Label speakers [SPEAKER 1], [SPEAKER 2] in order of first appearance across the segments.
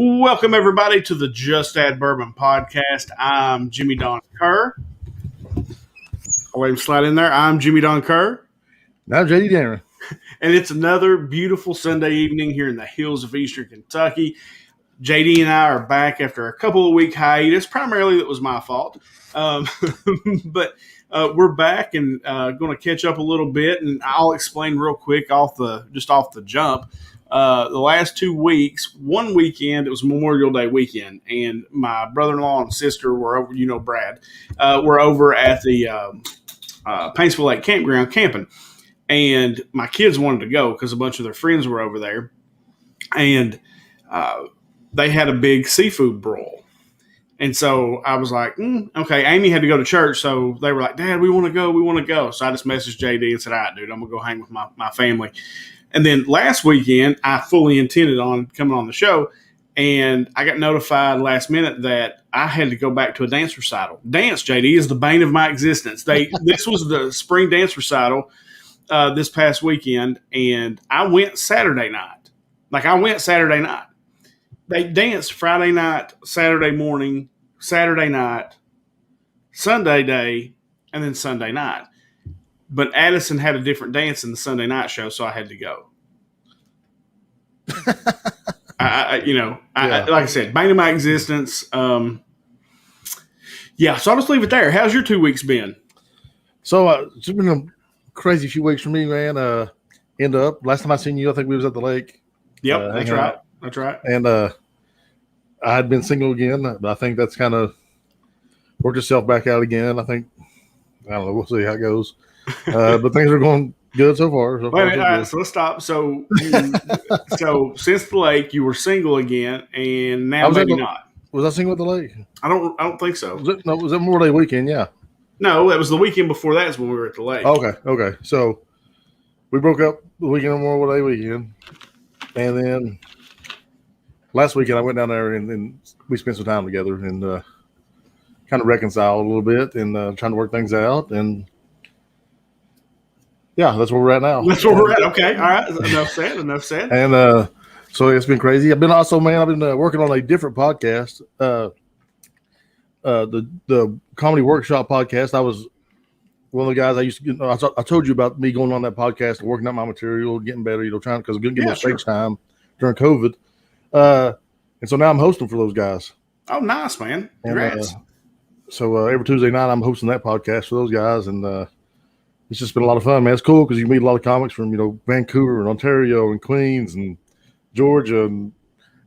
[SPEAKER 1] Welcome, everybody, to the Just Add Bourbon podcast. I'm Jimmy Don Kerr. I'll let him slide in there. I'm Jimmy Don Kerr.
[SPEAKER 2] Now JD Darren.
[SPEAKER 1] And it's another beautiful Sunday evening here in the hills of Eastern Kentucky. JD and I are back after a couple of week hiatus. Primarily, that was my fault. But we're back and going to catch up a little bit. And I'll explain real quick off the jump. The last 2 weeks, one weekend, it was Memorial Day weekend, and my brother-in-law and sister were over, Brad, were over at the Paintsville Lake Campground camping. And my kids wanted to go because a bunch of their friends were over there. And they had a big seafood broil. And so I was like, okay, Amy had to go to church. So they were like, Dad, we want to go. So I just messaged JD and said, all right, dude, I'm going to go hang with my family. And then last weekend, I fully intended on coming on the show, and I got notified last minute that I had to go back to a dance recital. Dance, JD, is the bane of my existence. This was the spring dance recital this past weekend, and I went Saturday night. They danced Friday night, Saturday morning, Saturday night, Sunday day, and then Sunday night. But Addison had a different dance in the Sunday night show, so I had to go. Like I said, bane of my existence. So I'll just leave it there. How's your 2 weeks been?
[SPEAKER 2] So it's been a crazy few weeks for me, man. Last time I seen you, I think we was at the lake.
[SPEAKER 1] Yep, that's right.
[SPEAKER 2] And I had been single again, but I think that's kind of worked itself back out again. I don't know. We'll see how it goes. But things are going good so far.
[SPEAKER 1] Wait a minute, all right, so let's stop. So since the lake, you were single again, and now maybe not.
[SPEAKER 2] Was I single at the lake?
[SPEAKER 1] I don't think so.
[SPEAKER 2] Was it Memorial Day weekend? Yeah.
[SPEAKER 1] No, that was the weekend before that is when we were at the lake.
[SPEAKER 2] Okay. So we broke up the weekend of Memorial Day weekend, and then last weekend I went down there and we spent some time together and kind of reconciled a little bit and trying to work things out. And yeah, that's where we're at now.
[SPEAKER 1] That's where we're at. Okay. All right. Enough said.
[SPEAKER 2] And so it's been crazy. I've been working on a different podcast, the Comedy Workshop podcast. I was one of the guys I used to I told you about me going on that podcast and working out my material, getting better, trying because I'm going to get more stage time during COVID. And so now I'm hosting for those guys.
[SPEAKER 1] Oh, nice, man. Congrats.
[SPEAKER 2] So every Tuesday night I'm hosting that podcast for those guys, and it's just been a lot of fun, man. It's cool because you meet a lot of comics from, Vancouver and Ontario and Queens and Georgia and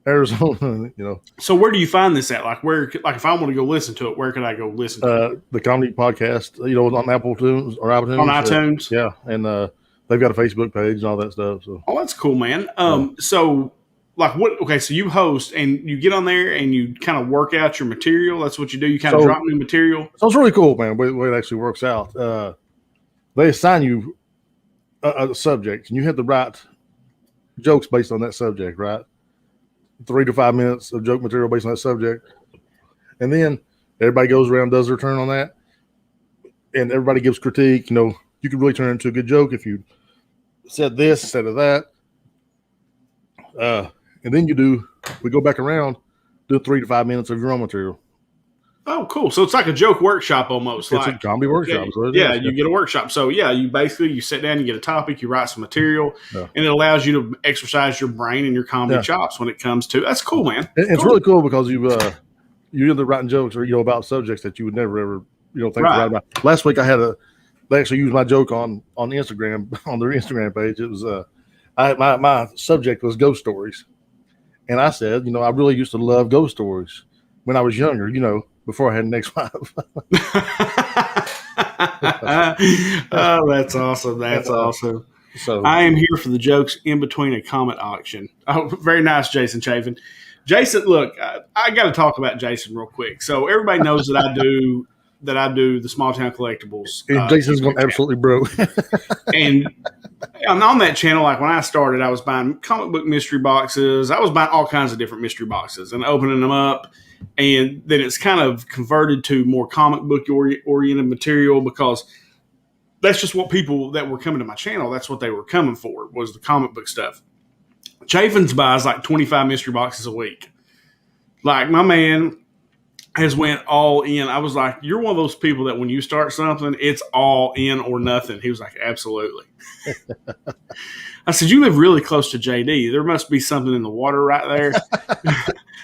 [SPEAKER 2] Arizona,
[SPEAKER 1] So where do you find this at? Like if I want to go listen to it, where can I go listen to it?
[SPEAKER 2] The comedy podcast, on Apple iTunes or iTunes.
[SPEAKER 1] On iTunes?
[SPEAKER 2] Yeah. And they've got a Facebook page and all that stuff. So.
[SPEAKER 1] Oh, that's cool, man. So so you host and you get on there and you kind of work out your material. That's what you do. You kind of drop new material. So
[SPEAKER 2] it's really cool, man, the way it actually works out. They assign you a subject, and you have to write jokes based on that subject, right? 3 to 5 minutes of joke material based on that subject. And then everybody goes around, does their turn on that, and everybody gives critique. You can really turn it into a good joke if you said this instead of that. And then we go back around, do 3 to 5 minutes of your own material.
[SPEAKER 1] Oh, cool. So it's like a joke workshop almost.
[SPEAKER 2] It's a comedy workshop.
[SPEAKER 1] You get a workshop. So, you sit down, you get a topic, you write some material, and it allows you to exercise your brain and your comedy chops when it comes to – that's cool, man.
[SPEAKER 2] It's really cool because you're either writing jokes or, about subjects that you would never ever, think to write about. Last week they actually used my joke on Instagram, on their Instagram page. It was my subject was ghost stories. And I said, I really used to love ghost stories when I was younger, before I had an ex-wife.
[SPEAKER 1] Oh, that's awesome. That's awesome. So I am here for the jokes in between a comment auction. Oh, very nice, Jason Chafin. Jason, look, I got to talk about Jason real quick. So everybody knows that I do the Small Town Collectibles.
[SPEAKER 2] And Jason's going absolutely broke.
[SPEAKER 1] And on that channel, like when I started, I was buying comic book mystery boxes. I was buying all kinds of different mystery boxes and opening them up. And then it's kind of converted to more comic book oriented material because that's just what people that were coming to my channel, that's what they were coming for, was the comic book stuff. Chafin's buys like 25 mystery boxes a week. Like my man has went all in. I was like, you're one of those people that when you start something, it's all in or nothing. He was like, absolutely. I said, you live really close to JD. There must be something in the water right there.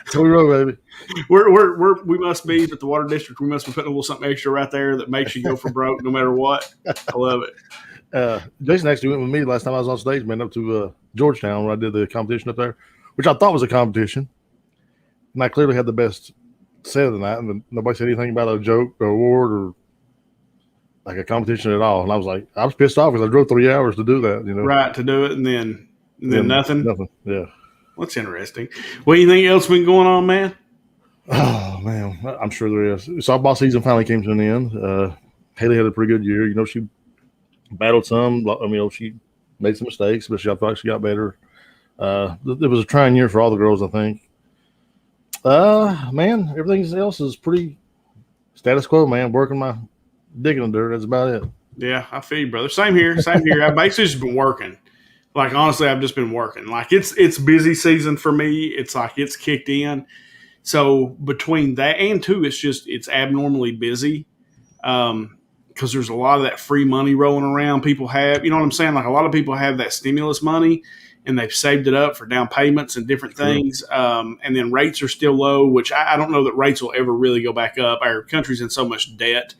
[SPEAKER 2] So we roll, baby.
[SPEAKER 1] We must be, but the water district, we must be putting a little something extra right there that makes you go for broke no matter what. I love it.
[SPEAKER 2] Jason actually went with me last time I was on stage, man, up to Georgetown where I did the competition up there, which I thought was a competition. And I clearly had the best set of the night, and nobody said anything about a joke or award or like a competition at all. And I was pissed off because I drove 3 hours to do that, you know.
[SPEAKER 1] Right, to do it, and then nothing.
[SPEAKER 2] Nothing, yeah.
[SPEAKER 1] What's interesting? Well, anything else been going on, man?
[SPEAKER 2] Oh, man, I'm sure there is. Softball season finally came to an end. Haley had a pretty good year. You know, she battled some. I mean, she made some mistakes, but I thought she got better. It was a trying year for all the girls, I think. Man, everything else is pretty status quo, man. Working my digging in dirt. That's about it.
[SPEAKER 1] Yeah, I feel you, brother. Same here. I basically just been working. Like, honestly, I've just been working. Like, it's busy season for me. It's like it's kicked in. So between that and two, it's abnormally busy. Because there's a lot of that free money rolling around. People have, you know what I'm saying? Like a lot of people have that stimulus money and they've saved it up for down payments and different things. And then rates are still low, which I don't know that rates will ever really go back up. Our country's in so much debt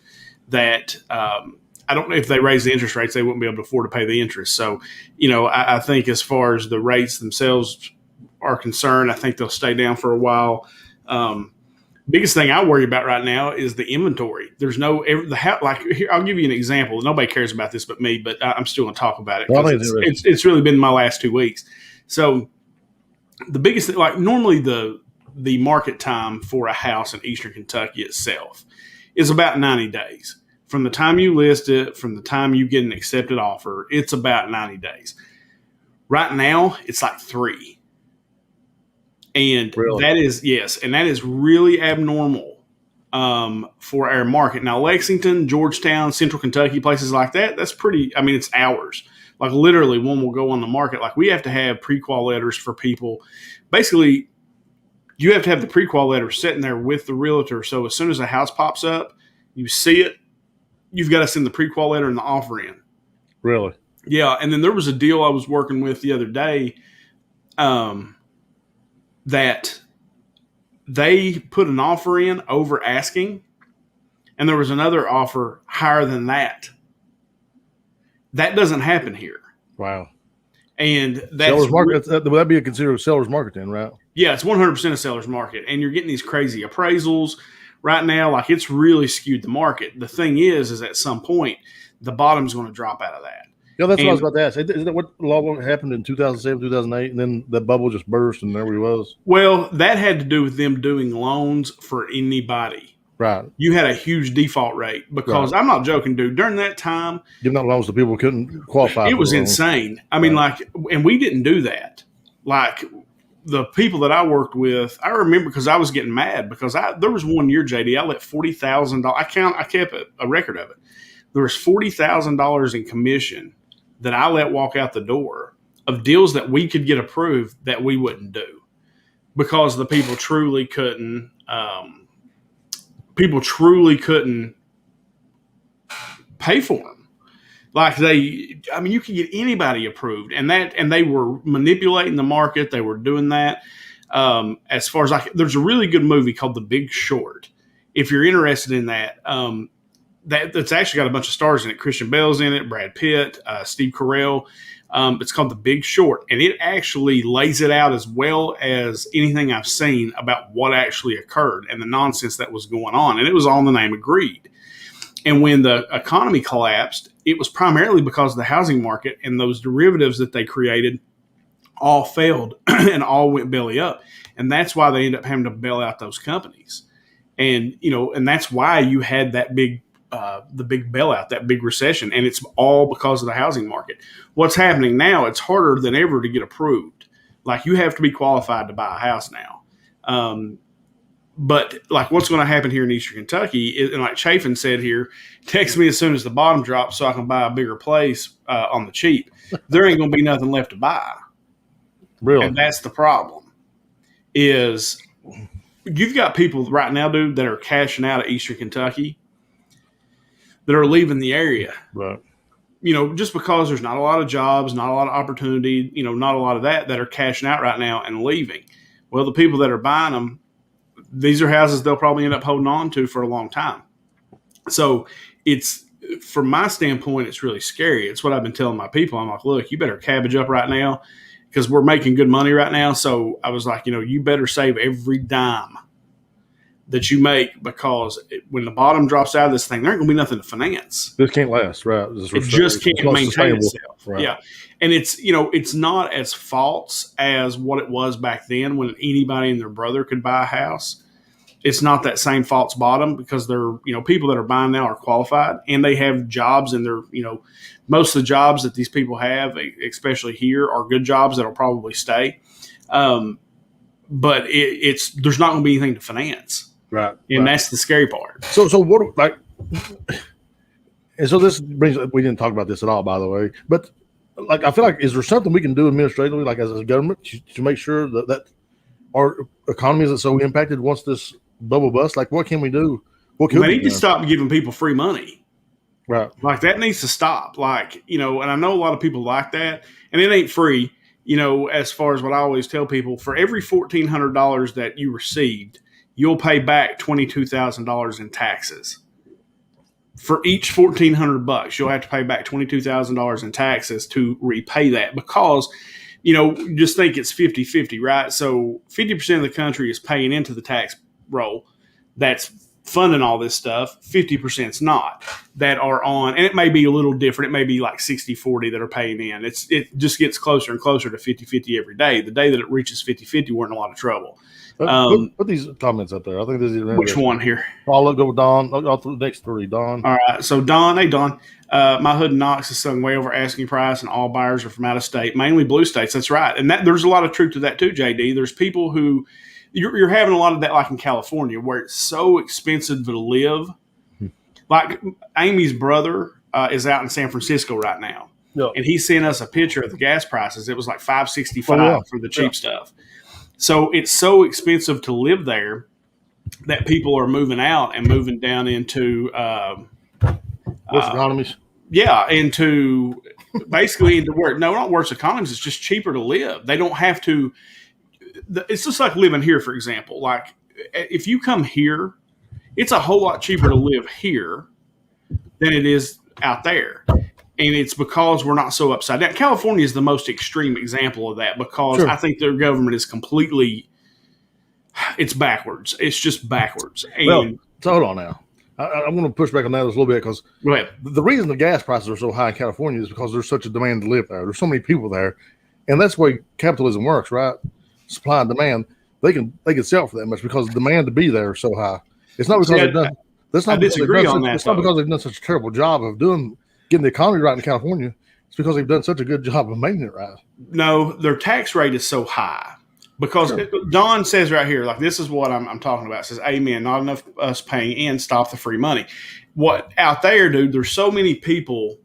[SPEAKER 1] that I don't know if they raise the interest rates, they wouldn't be able to afford to pay the interest. So, you know, I think as far as the rates themselves are concerned, I think they'll stay down for a while. Biggest thing I worry about right now is the inventory. There's no like here. I'll give you an example. Nobody cares about this but me, but I'm still going to talk about it. It's really been my last 2 weeks. So the biggest thing, like normally the market time for a house in Eastern Kentucky itself is about 90 days. From the time you list it, from the time you get an accepted offer, it's about 90 days. Right now, it's like 3. And
[SPEAKER 2] really?
[SPEAKER 1] that is really abnormal for our market. Now, Lexington, Georgetown, Central Kentucky, places like that, that's pretty, I mean, it's hours. Like literally one will go on the market. Like we have to have pre-qual letters for people. Basically, you have to have the pre-qual letter sitting there with the realtor. So as soon as a house pops up, you see it, you've got to send the pre-qual letter and the offer in.
[SPEAKER 2] Really?
[SPEAKER 1] Yeah. And then there was a deal I was working with the other day that they put an offer in over asking, and there was another offer higher than that. That doesn't happen here.
[SPEAKER 2] Wow.
[SPEAKER 1] And that's
[SPEAKER 2] seller's market. Would that be considered a seller's market then, right?
[SPEAKER 1] Yeah, it's 100% a seller's market. And you're getting these crazy appraisals right now. Like it's really skewed the market. The thing is at some point, the bottom's going to drop out of that.
[SPEAKER 2] Yeah, that's what I was about to ask. Isn't that what happened in 2007, 2008, and then the bubble just burst and there he was?
[SPEAKER 1] Well, that had to do with them doing loans for anybody.
[SPEAKER 2] Right.
[SPEAKER 1] You had a huge default rate because I'm not joking, dude. During that time,
[SPEAKER 2] giving out loans to people who couldn't qualify.
[SPEAKER 1] It was insane. I mean, and we didn't do that. Like the people that I worked with, I remember because I was getting mad because there was 1 year, JD, I let $40,000. I kept a record of it. There was $40,000 in commission that I let walk out the door of deals that we could get approved that we wouldn't do because the people truly couldn't. People truly couldn't pay for them. Like you could get anybody approved, and they were manipulating the market. They were doing that. As far as there's a really good movie called The Big Short. If you're interested in that, that's actually got a bunch of stars in it. Christian Bale's in it, Brad Pitt, Steve Carell. It's called The Big Short, and it actually lays it out as well as anything I've seen about what actually occurred and the nonsense that was going on. And it was all in the name of greed. And when the economy collapsed, it was primarily because of the housing market, and those derivatives that they created all failed and all went belly up. And that's why they ended up having to bail out those companies. And, and that's why you had that the big bailout, that big recession, and it's all because of the housing market. What's happening now, it's harder than ever to get approved. Like you have to be qualified to buy a house now. But like what's going to happen here in Eastern Kentucky is, and like Chafin said here, text me as soon as the bottom drops so I can buy a bigger place on the cheap. There ain't going to be nothing left to buy.
[SPEAKER 2] Really?
[SPEAKER 1] And that's the problem is, you've got people right now, dude, that are cashing out of Eastern Kentucky that are leaving the area.
[SPEAKER 2] Right.
[SPEAKER 1] Just because there's not a lot of jobs, not a lot of opportunity, not a lot of that are cashing out right now and leaving. Well, the people that are buying them, these are houses they'll probably end up holding on to for a long time. So it's, from my standpoint, it's really scary. It's what I've been telling my people. I'm like, look, you better cabbage up right now because we're making good money right now. So I was like, you better save every dime that you make, because when the bottom drops out of this thing, there ain't gonna be nothing to finance.
[SPEAKER 2] This can't last, right?
[SPEAKER 1] It just can't maintain itself.
[SPEAKER 2] Right.
[SPEAKER 1] Yeah. And it's not as false as what it was back then when anybody and their brother could buy a house. It's not that same false bottom, because they're, people that are buying now are qualified and they have jobs, and they're, most of the jobs that these people have, especially here, are good jobs that'll probably stay. But there's not going to be anything to finance.
[SPEAKER 2] Right.
[SPEAKER 1] And that's the scary part.
[SPEAKER 2] So what, like, and so this brings, we didn't talk about this at all, by the way, but like, I feel like, is there something we can do administratively, like as a government, to make sure that our economy isn't so impacted once this bubble busts? Like, what can we do? What can
[SPEAKER 1] we need to stop giving people free money.
[SPEAKER 2] Right.
[SPEAKER 1] Like, that needs to stop. Like, and I know a lot of people like that, and it ain't free. As far as what I always tell people, for every $1,400 that you received, you'll pay back $22,000 in taxes. For each $1,400, you'll have to pay back $22,000 in taxes to repay that, because, just think it's 50-50, right? So 50% of the country is paying into the tax roll that's funding all this stuff. 50% is not, that are on, and it may be a little different. It may be like 60-40 that are paying in. It just gets closer and closer to 50-50 every day. The day that it reaches 50-50, we're in a lot of trouble.
[SPEAKER 2] Put these comments up there. I think this is
[SPEAKER 1] which one here.
[SPEAKER 2] I'll go with Don. I'll through the next three. Don.
[SPEAKER 1] All right. So Don, hey Don, my hood in Knox is selling way over asking price, and all buyers are from out of state, mainly blue states. That's right, and there's a lot of truth to that too, JD. There's people who you're having a lot of that, like in California, where it's so expensive to live. Like Amy's brother is out in San Francisco right now, and he sent us a picture of the gas prices. It was like $5.65 for the cheap stuff. So it's so expensive to live there that people are moving out and moving down into
[SPEAKER 2] worse economies.
[SPEAKER 1] Yeah, into basically into work. No, not worse economies. It's just cheaper to live. They don't have to. It's just like living here, for example. Like, if you come here, it's a whole lot cheaper to live here than it is out there. And it's because we're not so upside down. California is the most extreme example of that, because I think their government is completely, it's backwards. It's just backwards. And
[SPEAKER 2] so hold on now. I'm going to push back on that a little bit, because
[SPEAKER 1] go ahead.
[SPEAKER 2] The reason the gas prices are so high in California is because there's such a demand to live there. There's so many people there. And that's the way capitalism works, right? Supply and demand. They can sell for that much because the demand to be there is so high. It's not because they've done. That's not. I disagree on that. It's not because they've done such a terrible job of getting the economy right in California. It's because they've done such a good job of making it right.
[SPEAKER 1] No, their tax rate is so high because Don says right here, like, this is what I'm talking about. It says, amen, not enough us paying in, stop the free money. What out there, dude, there's so many people.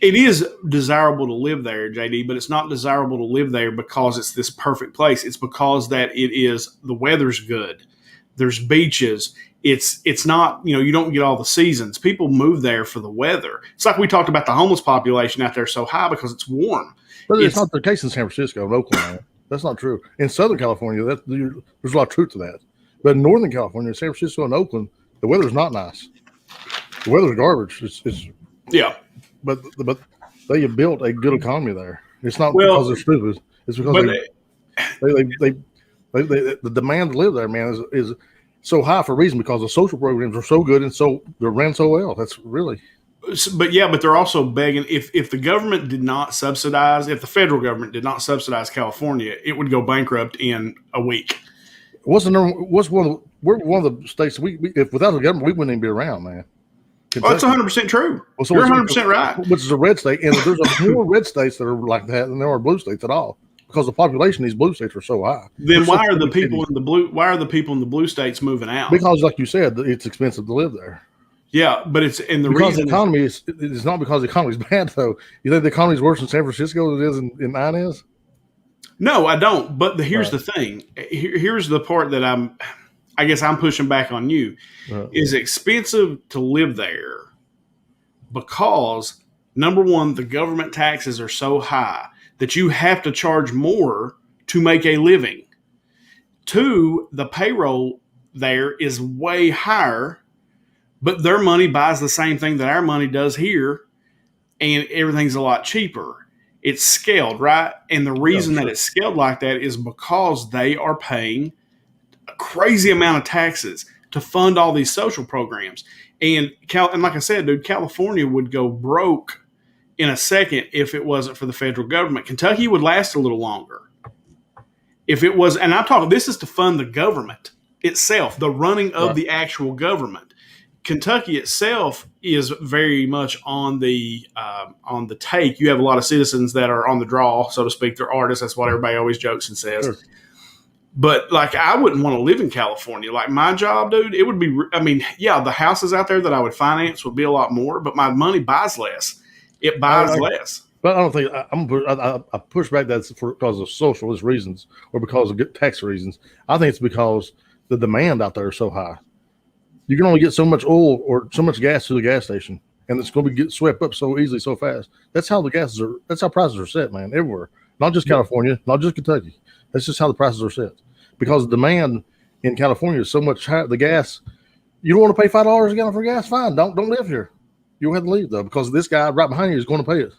[SPEAKER 1] It is desirable to live there, JD, but it's not desirable to live there because it's this perfect place. It's because that the weather's good. There's beaches. It's not, you don't get all the seasons. People move there for the weather. It's like we talked about the homeless population out there so high because it's warm.
[SPEAKER 2] But it's not the case in San Francisco and Oakland. That's not true. In Southern California, there's a lot of truth to that. But in Northern California, San Francisco and Oakland, the weather's not nice. The weather's garbage. It's
[SPEAKER 1] yeah.
[SPEAKER 2] But they have built a good economy there. It's not because they're stupid. It's because the demand to live there, man, is so high for a reason, because the social programs are so good and so they're ran so well. That's really.
[SPEAKER 1] But they're also begging. If the government did not subsidize, if the federal government did not subsidize California, it would go bankrupt in a week.
[SPEAKER 2] We're one of the states. If without the government, we wouldn't even be around, man.
[SPEAKER 1] That's 100% true.
[SPEAKER 2] Well, so
[SPEAKER 1] you're 100% right.
[SPEAKER 2] Which is a red state, and there's more red states that are like that than there are blue states at all, because the population of these blue states are so high.
[SPEAKER 1] Then why are the people in the blue? Why are the people in the blue states moving out?
[SPEAKER 2] Because, like you said, it's expensive to live there.
[SPEAKER 1] Yeah, but it's the reason
[SPEAKER 2] the economy is. It's not because the economy is bad, though. You think the economy is worse in San Francisco than it is in Inez?
[SPEAKER 1] No, I don't. But here's the thing. Here's the part that I guess I'm pushing back on you, is expensive to live there because, number one, the government taxes are so high that you have to charge more to make a living. Two, the payroll there is way higher, but their money buys the same thing that our money does here, and everything's a lot cheaper. It's scaled, right? And the reason that it's scaled like that is because they are paying a crazy amount of taxes to fund all these social programs. And like I said, dude, California would go broke in a second if it wasn't for the federal government. Kentucky would last a little longer. If it was, and I'm talking, this is to fund the government itself, the running of the actual government. Kentucky itself is very much on the take. You have a lot of citizens that are on the draw, so to speak. They're artists. That's what everybody always jokes and says. Sure. But like, I wouldn't want to live in California. Like my job, dude, it would be. I mean, yeah, the houses out there that I would finance would be a lot more, but my money buys less. It buys less.
[SPEAKER 2] But I don't think I push back that's because of socialist reasons or because of tax reasons. I think it's because the demand out there is so high. You can only get so much oil or so much gas to the gas station, and it's going to get swept up so easily, so fast. That's how that's how prices are set, man, everywhere. Not just California, not just Kentucky. That's just how the prices are set. Because the demand in California is so much higher. The gas, you don't want to pay $5 a gallon for gas? Fine, don't live here. You don't have to leave though, because this guy right behind you is going to pay it.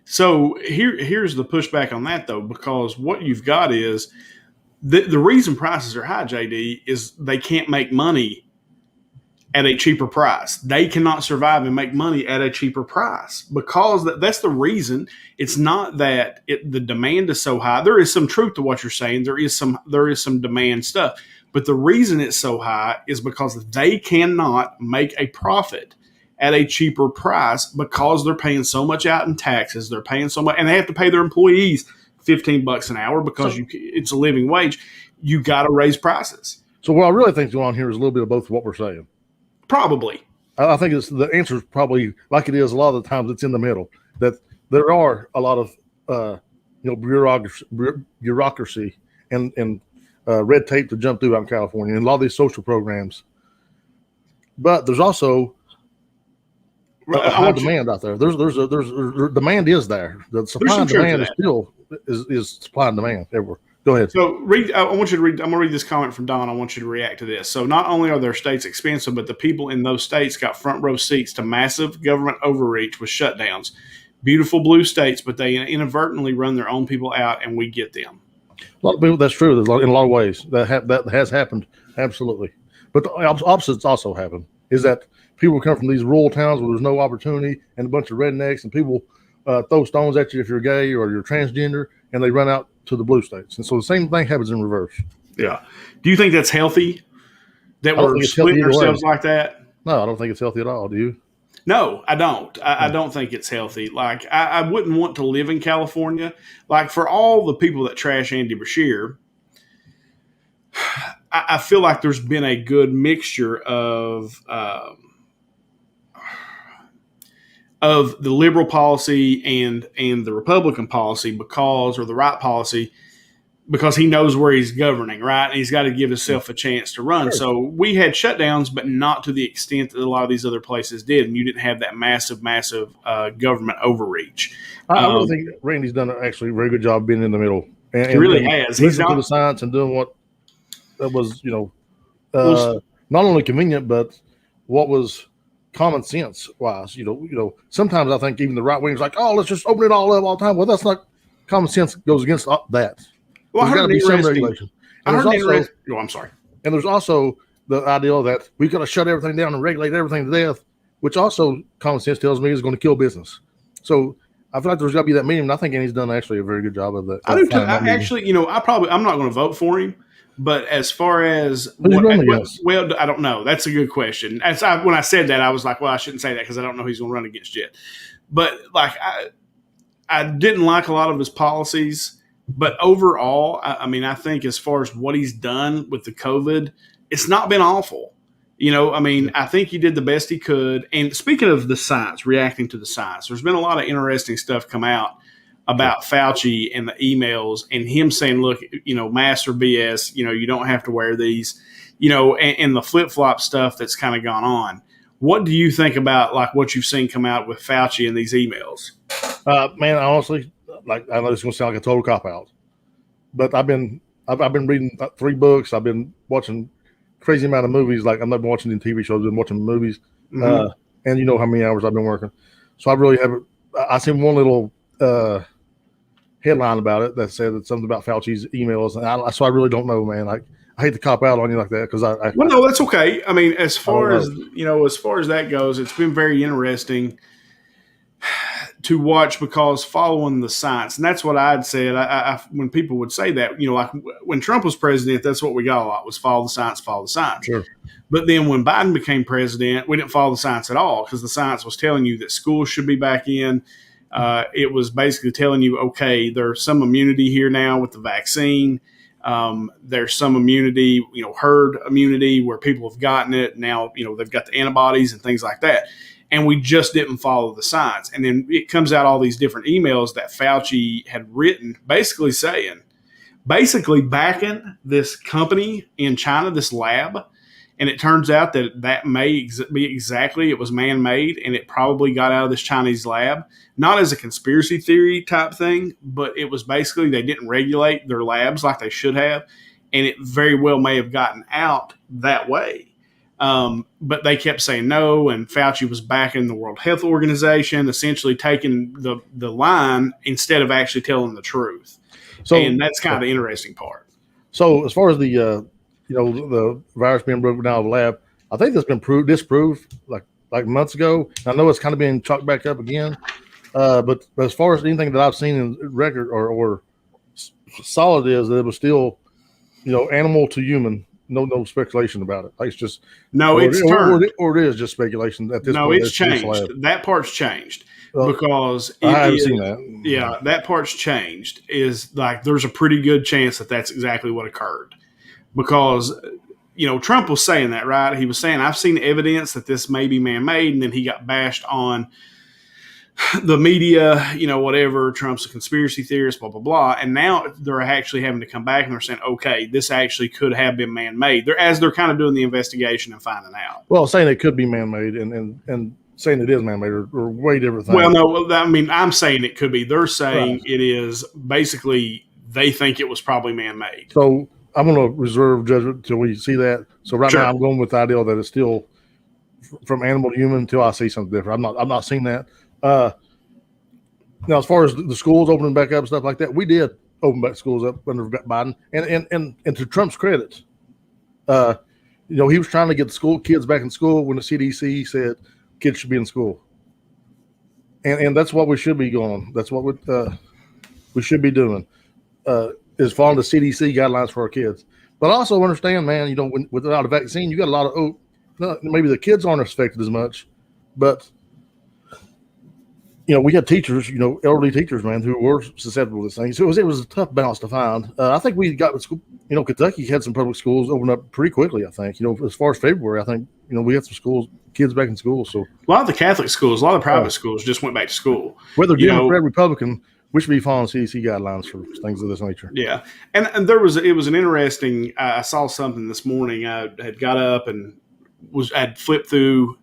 [SPEAKER 1] So here's the pushback on that though, because what you've got is the reason prices are high, JD, is they can't make money at a cheaper price. They cannot survive and make money at a cheaper price because that's the reason. It's not that the demand is so high. There is some truth to what you're saying. There is some demand stuff, but the reason it's so high is because they cannot make a profit at a cheaper price because they're paying so much out in taxes. They're paying so much, and they have to pay their employees $15 an hour because it's a living wage. You got to raise prices.
[SPEAKER 2] So what I really think is going on here is a little bit of both of what we're saying.
[SPEAKER 1] Probably.
[SPEAKER 2] I think the answer is probably like it is a lot of the times. It's in the middle, that there are a lot of bureaucracy and red tape to jump through out in California, and a lot of these social programs. But there's also a high demand out there. There's demand is there. The supply and demand is still is supply and demand everywhere. Go ahead.
[SPEAKER 1] So I want you to read. I'm going to read this comment from Don. I want you to react to this. So not only are their states expensive, but the people in those states got front row seats to massive government overreach with shutdowns. Beautiful blue states, but they inadvertently run their own people out, and we get them.
[SPEAKER 2] A lot of people. That's true. In a lot of ways, that has happened. Absolutely. But the opposites also happen. Is that people come from these rural towns where there's no opportunity and a bunch of rednecks, and people throw stones at you if you're gay or you're transgender, and they run out to the blue states. And so the same thing happens in reverse.
[SPEAKER 1] Yeah. Do you think that's healthy? That we're splitting ourselves like that?
[SPEAKER 2] No, I don't think it's healthy at all. Do you?
[SPEAKER 1] No, I don't. I don't think it's healthy. Like, I wouldn't want to live in California. Like, for all the people that trash Andy Beshear, I feel like there's been a good mixture of the liberal policy and the Republican policy or the right policy, because he knows where he's governing, right? And he's got to give himself a chance to run. Sure. So we had shutdowns, but not to the extent that a lot of these other places did. And you didn't have that massive government overreach.
[SPEAKER 2] I really think Randy's done actually a very good job being in the middle.
[SPEAKER 1] And he really has.
[SPEAKER 2] He's listening to the science and doing what that was, not only convenient, but what was common sense wise. Sometimes I think even the right wing is like, oh, let's just open it all up all the time. Well, that's not common sense. Goes against that.
[SPEAKER 1] Well, there's got to be some regulation.
[SPEAKER 2] I'm sorry. And there's also the idea that we've got to shut everything down and regulate everything to death, which also common sense tells me is going to kill business. So I feel like there's got to be that medium. And I think Andy's done actually a very good job of that.
[SPEAKER 1] I do too. I'm not going to vote for him. But as far as I don't know. That's a good question. When I said that, I was like, well, I shouldn't say that because I don't know who he's going to run against yet. But like, I didn't like a lot of his policies. But overall, I think as far as what he's done with the COVID, it's not been awful. I think he did the best he could. And speaking of the science, reacting to the science, there's been a lot of interesting stuff come out about Fauci and the emails and him saying, look, masks are BS. You don't have to wear these. and the flip flop stuff that's kind of gone on. What do you think about like what you've seen come out with Fauci and these emails?
[SPEAKER 2] Man, honestly, like I know it's going to sound like a total cop out, but I've been reading 3 books. I've been watching crazy amount of movies. Like I'm not watching any TV shows. I've been watching movies, and you know how many hours I've been working. So I really haven't. I seen one little headline about it that said that something about Fauci's emails, and so I really don't know, man. Like I hate to cop out on you like that because
[SPEAKER 1] well, no, that's okay. I mean, as far as that goes, it's been very interesting to watch because following the science, and that's what I'd said. When people would say that, like when Trump was president, that's what we got a lot was follow the science, follow the science.
[SPEAKER 2] Sure.
[SPEAKER 1] But then when Biden became president, we didn't follow the science at all because the science was telling you that schools should be back in. It was basically telling you, okay, there's some immunity here now with the vaccine. There's some immunity, herd immunity where people have gotten it. Now, they've got the antibodies and things like that. And we just didn't follow the science. And then it comes out all these different emails that Fauci had written basically backing this company in China, this lab. And it turns out that may be exactly, it was man-made, and it probably got out of this Chinese lab, not as a conspiracy theory type thing, but it was basically they didn't regulate their labs like they should have, and it very well may have gotten out that way. But they kept saying no, and Fauci was backing the World Health Organization, essentially taking the line instead of actually telling the truth. And that's kind of the interesting part.
[SPEAKER 2] So as far as the the virus being broken out of the lab, I think that's been disproved like months ago. I know it's kind of being chalked back up again, but as far as anything that I've seen in record or solid is that it was still, animal to human. No speculation about it. Like it's just or it is just speculation at this point.
[SPEAKER 1] No, it's changed. That part's changed because
[SPEAKER 2] I haven't seen that.
[SPEAKER 1] Yeah, that part's changed. Is like there's a pretty good chance that that's exactly what occurred. Because, Trump was saying that, right? He was saying, I've seen evidence that this may be man-made, and then he got bashed on the media, whatever, Trump's a conspiracy theorist, blah, blah, blah. And now they're actually having to come back and they're saying, okay, this actually could have been man-made. They're kind of doing the investigation and finding out.
[SPEAKER 2] Well, saying it could be man-made and saying it is man-made are way different things.
[SPEAKER 1] Well, no, I mean, I'm saying it could be. They're saying It is basically they think it was probably man-made.
[SPEAKER 2] So I'm going to reserve judgment until we see that. So now I'm going with the idea that it's still from animal to human until I see something different. I'm not seeing that. Now, as far as the schools opening back up and stuff like that, we did open back schools up under Biden, and to Trump's credit, he was trying to get the kids back in school when the CDC said kids should be in school, and that's what we should be going. That's what we should be doing. Is following the CDC guidelines for our kids. But I also understand, man, without a vaccine, you got a lot of, maybe the kids aren't affected as much, but, we had teachers, elderly teachers, man, who were susceptible to this thing. So it was a tough balance to find. I think we got, Kentucky had some public schools open up pretty quickly, I think. As far as February, I think, we had some kids back in school. So
[SPEAKER 1] a lot of the Catholic schools, a lot of the private schools just went back to school.
[SPEAKER 2] Whether Democrat, Republican, we should be following CDC guidelines for things of this nature.
[SPEAKER 1] Yeah. And it was an interesting, I saw something this morning. I had got up and I'd flipped through,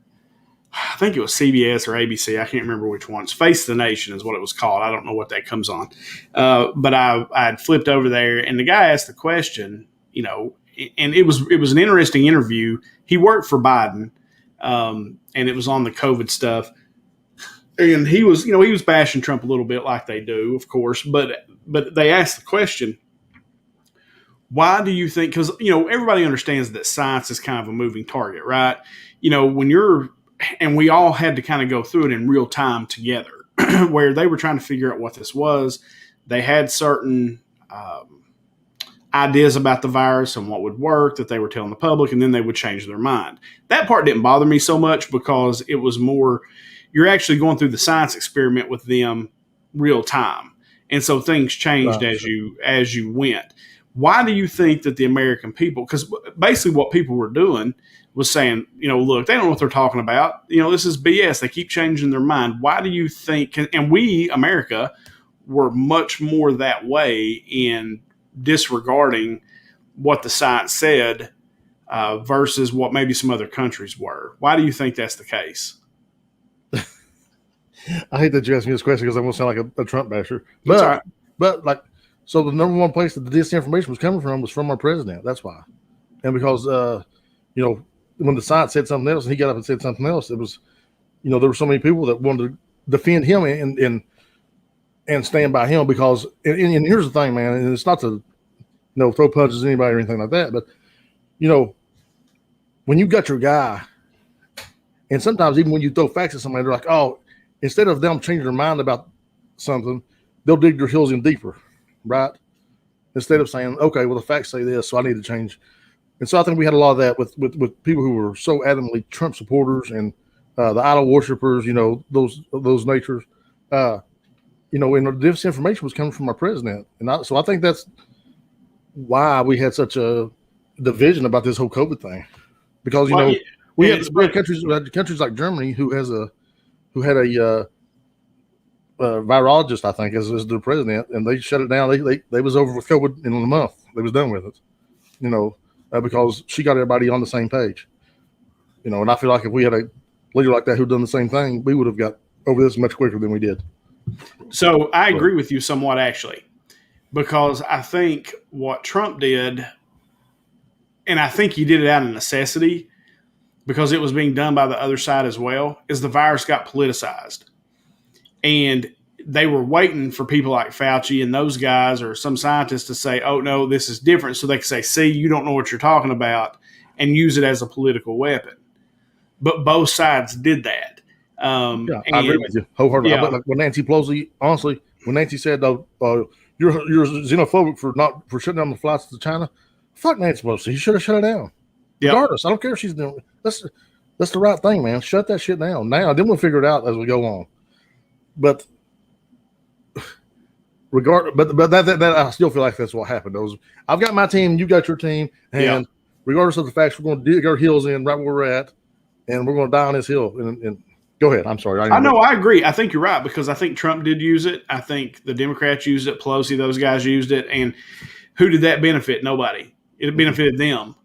[SPEAKER 1] I think it was CBS or ABC. I can't remember which one. It's Face the Nation is what it was called. I don't know what that comes on. But I'd flipped over there and the guy asked the question, and it was an interesting interview. He worked for Biden, and it was on the COVID stuff. And he was bashing Trump a little bit like they do, of course. But they asked the question, why do you think, because, everybody understands that science is kind of a moving target, right? And we all had to kind of go through it in real time together where they were trying to figure out what this was. They had certain ideas about the virus and what would work that they were telling the public, and then they would change their mind. That part didn't bother me so much because it was more, you're actually going through the science experiment with them real time. And so things changed as you went. Why do you think that the American people, because basically what people were doing was saying, look, they don't know what they're talking about. This is BS. They keep changing their mind. Why do you think, and we, America, were much more that way in disregarding what the science said versus what maybe some other countries were. Why do you think that's the case?
[SPEAKER 2] I hate that you asked me this question because I'm going to sound like a Trump basher.
[SPEAKER 1] That's all right.
[SPEAKER 2] But like, so the number one place that the disinformation was coming from was from our president. That's why. And because, when the science said something else and he got up and said something else, it was, there were so many people that wanted to defend him and stand by him because, and here's the thing, man, and it's not to, throw punches at anybody or anything like that, but, when you got your guy, and sometimes even when you throw facts at somebody, they're like, oh, instead of them changing their mind about something, they'll dig their heels in deeper, right? Instead of saying, okay, well, the facts say this, so I need to change. And so I think we had a lot of that with people who were so adamantly Trump supporters and the idol worshipers, those natures. And the disinformation was coming from our president. And so I think that's why we had such a division about this whole COVID thing. Because, we had countries like Germany who had a virologist, I think, as their president, and they shut it down. They was over with COVID in a month. They was done with it, because she got everybody on the same page, and I feel like if we had a leader like that who'd done the same thing, we would have got over this much quicker than we did.
[SPEAKER 1] So I agree with you somewhat, actually, because I think what Trump did, and I think he did it out of necessity because it was being done by the other side as well, is the virus got politicized. And they were waiting for people like Fauci and those guys or some scientists to say, oh, no, this is different. So they can say, see, you don't know what you're talking about, and use it as a political weapon. But both sides did that.
[SPEAKER 2] I agree with you wholeheartedly.
[SPEAKER 1] Yeah.
[SPEAKER 2] Like when Nancy Pelosi, honestly, when Nancy said, you're xenophobic for shutting down the flights to China, fuck Nancy Pelosi. He should have shut it down.
[SPEAKER 1] Yep.
[SPEAKER 2] Regardless, I don't care if she's doing it. That's the right thing, man. Shut that shit down. Now, then we'll figure it out as we go on. But that I still feel like that's what happened. I've got my team, you got your team, and regardless of the facts, we're going to dig our heels in right where we're at, and we're going to die on this hill. And go ahead. I'm sorry.
[SPEAKER 1] I agree. I think you're right because I think Trump did use it. I think the Democrats used it. Pelosi, those guys used it. And who did that benefit? Nobody. It benefited them,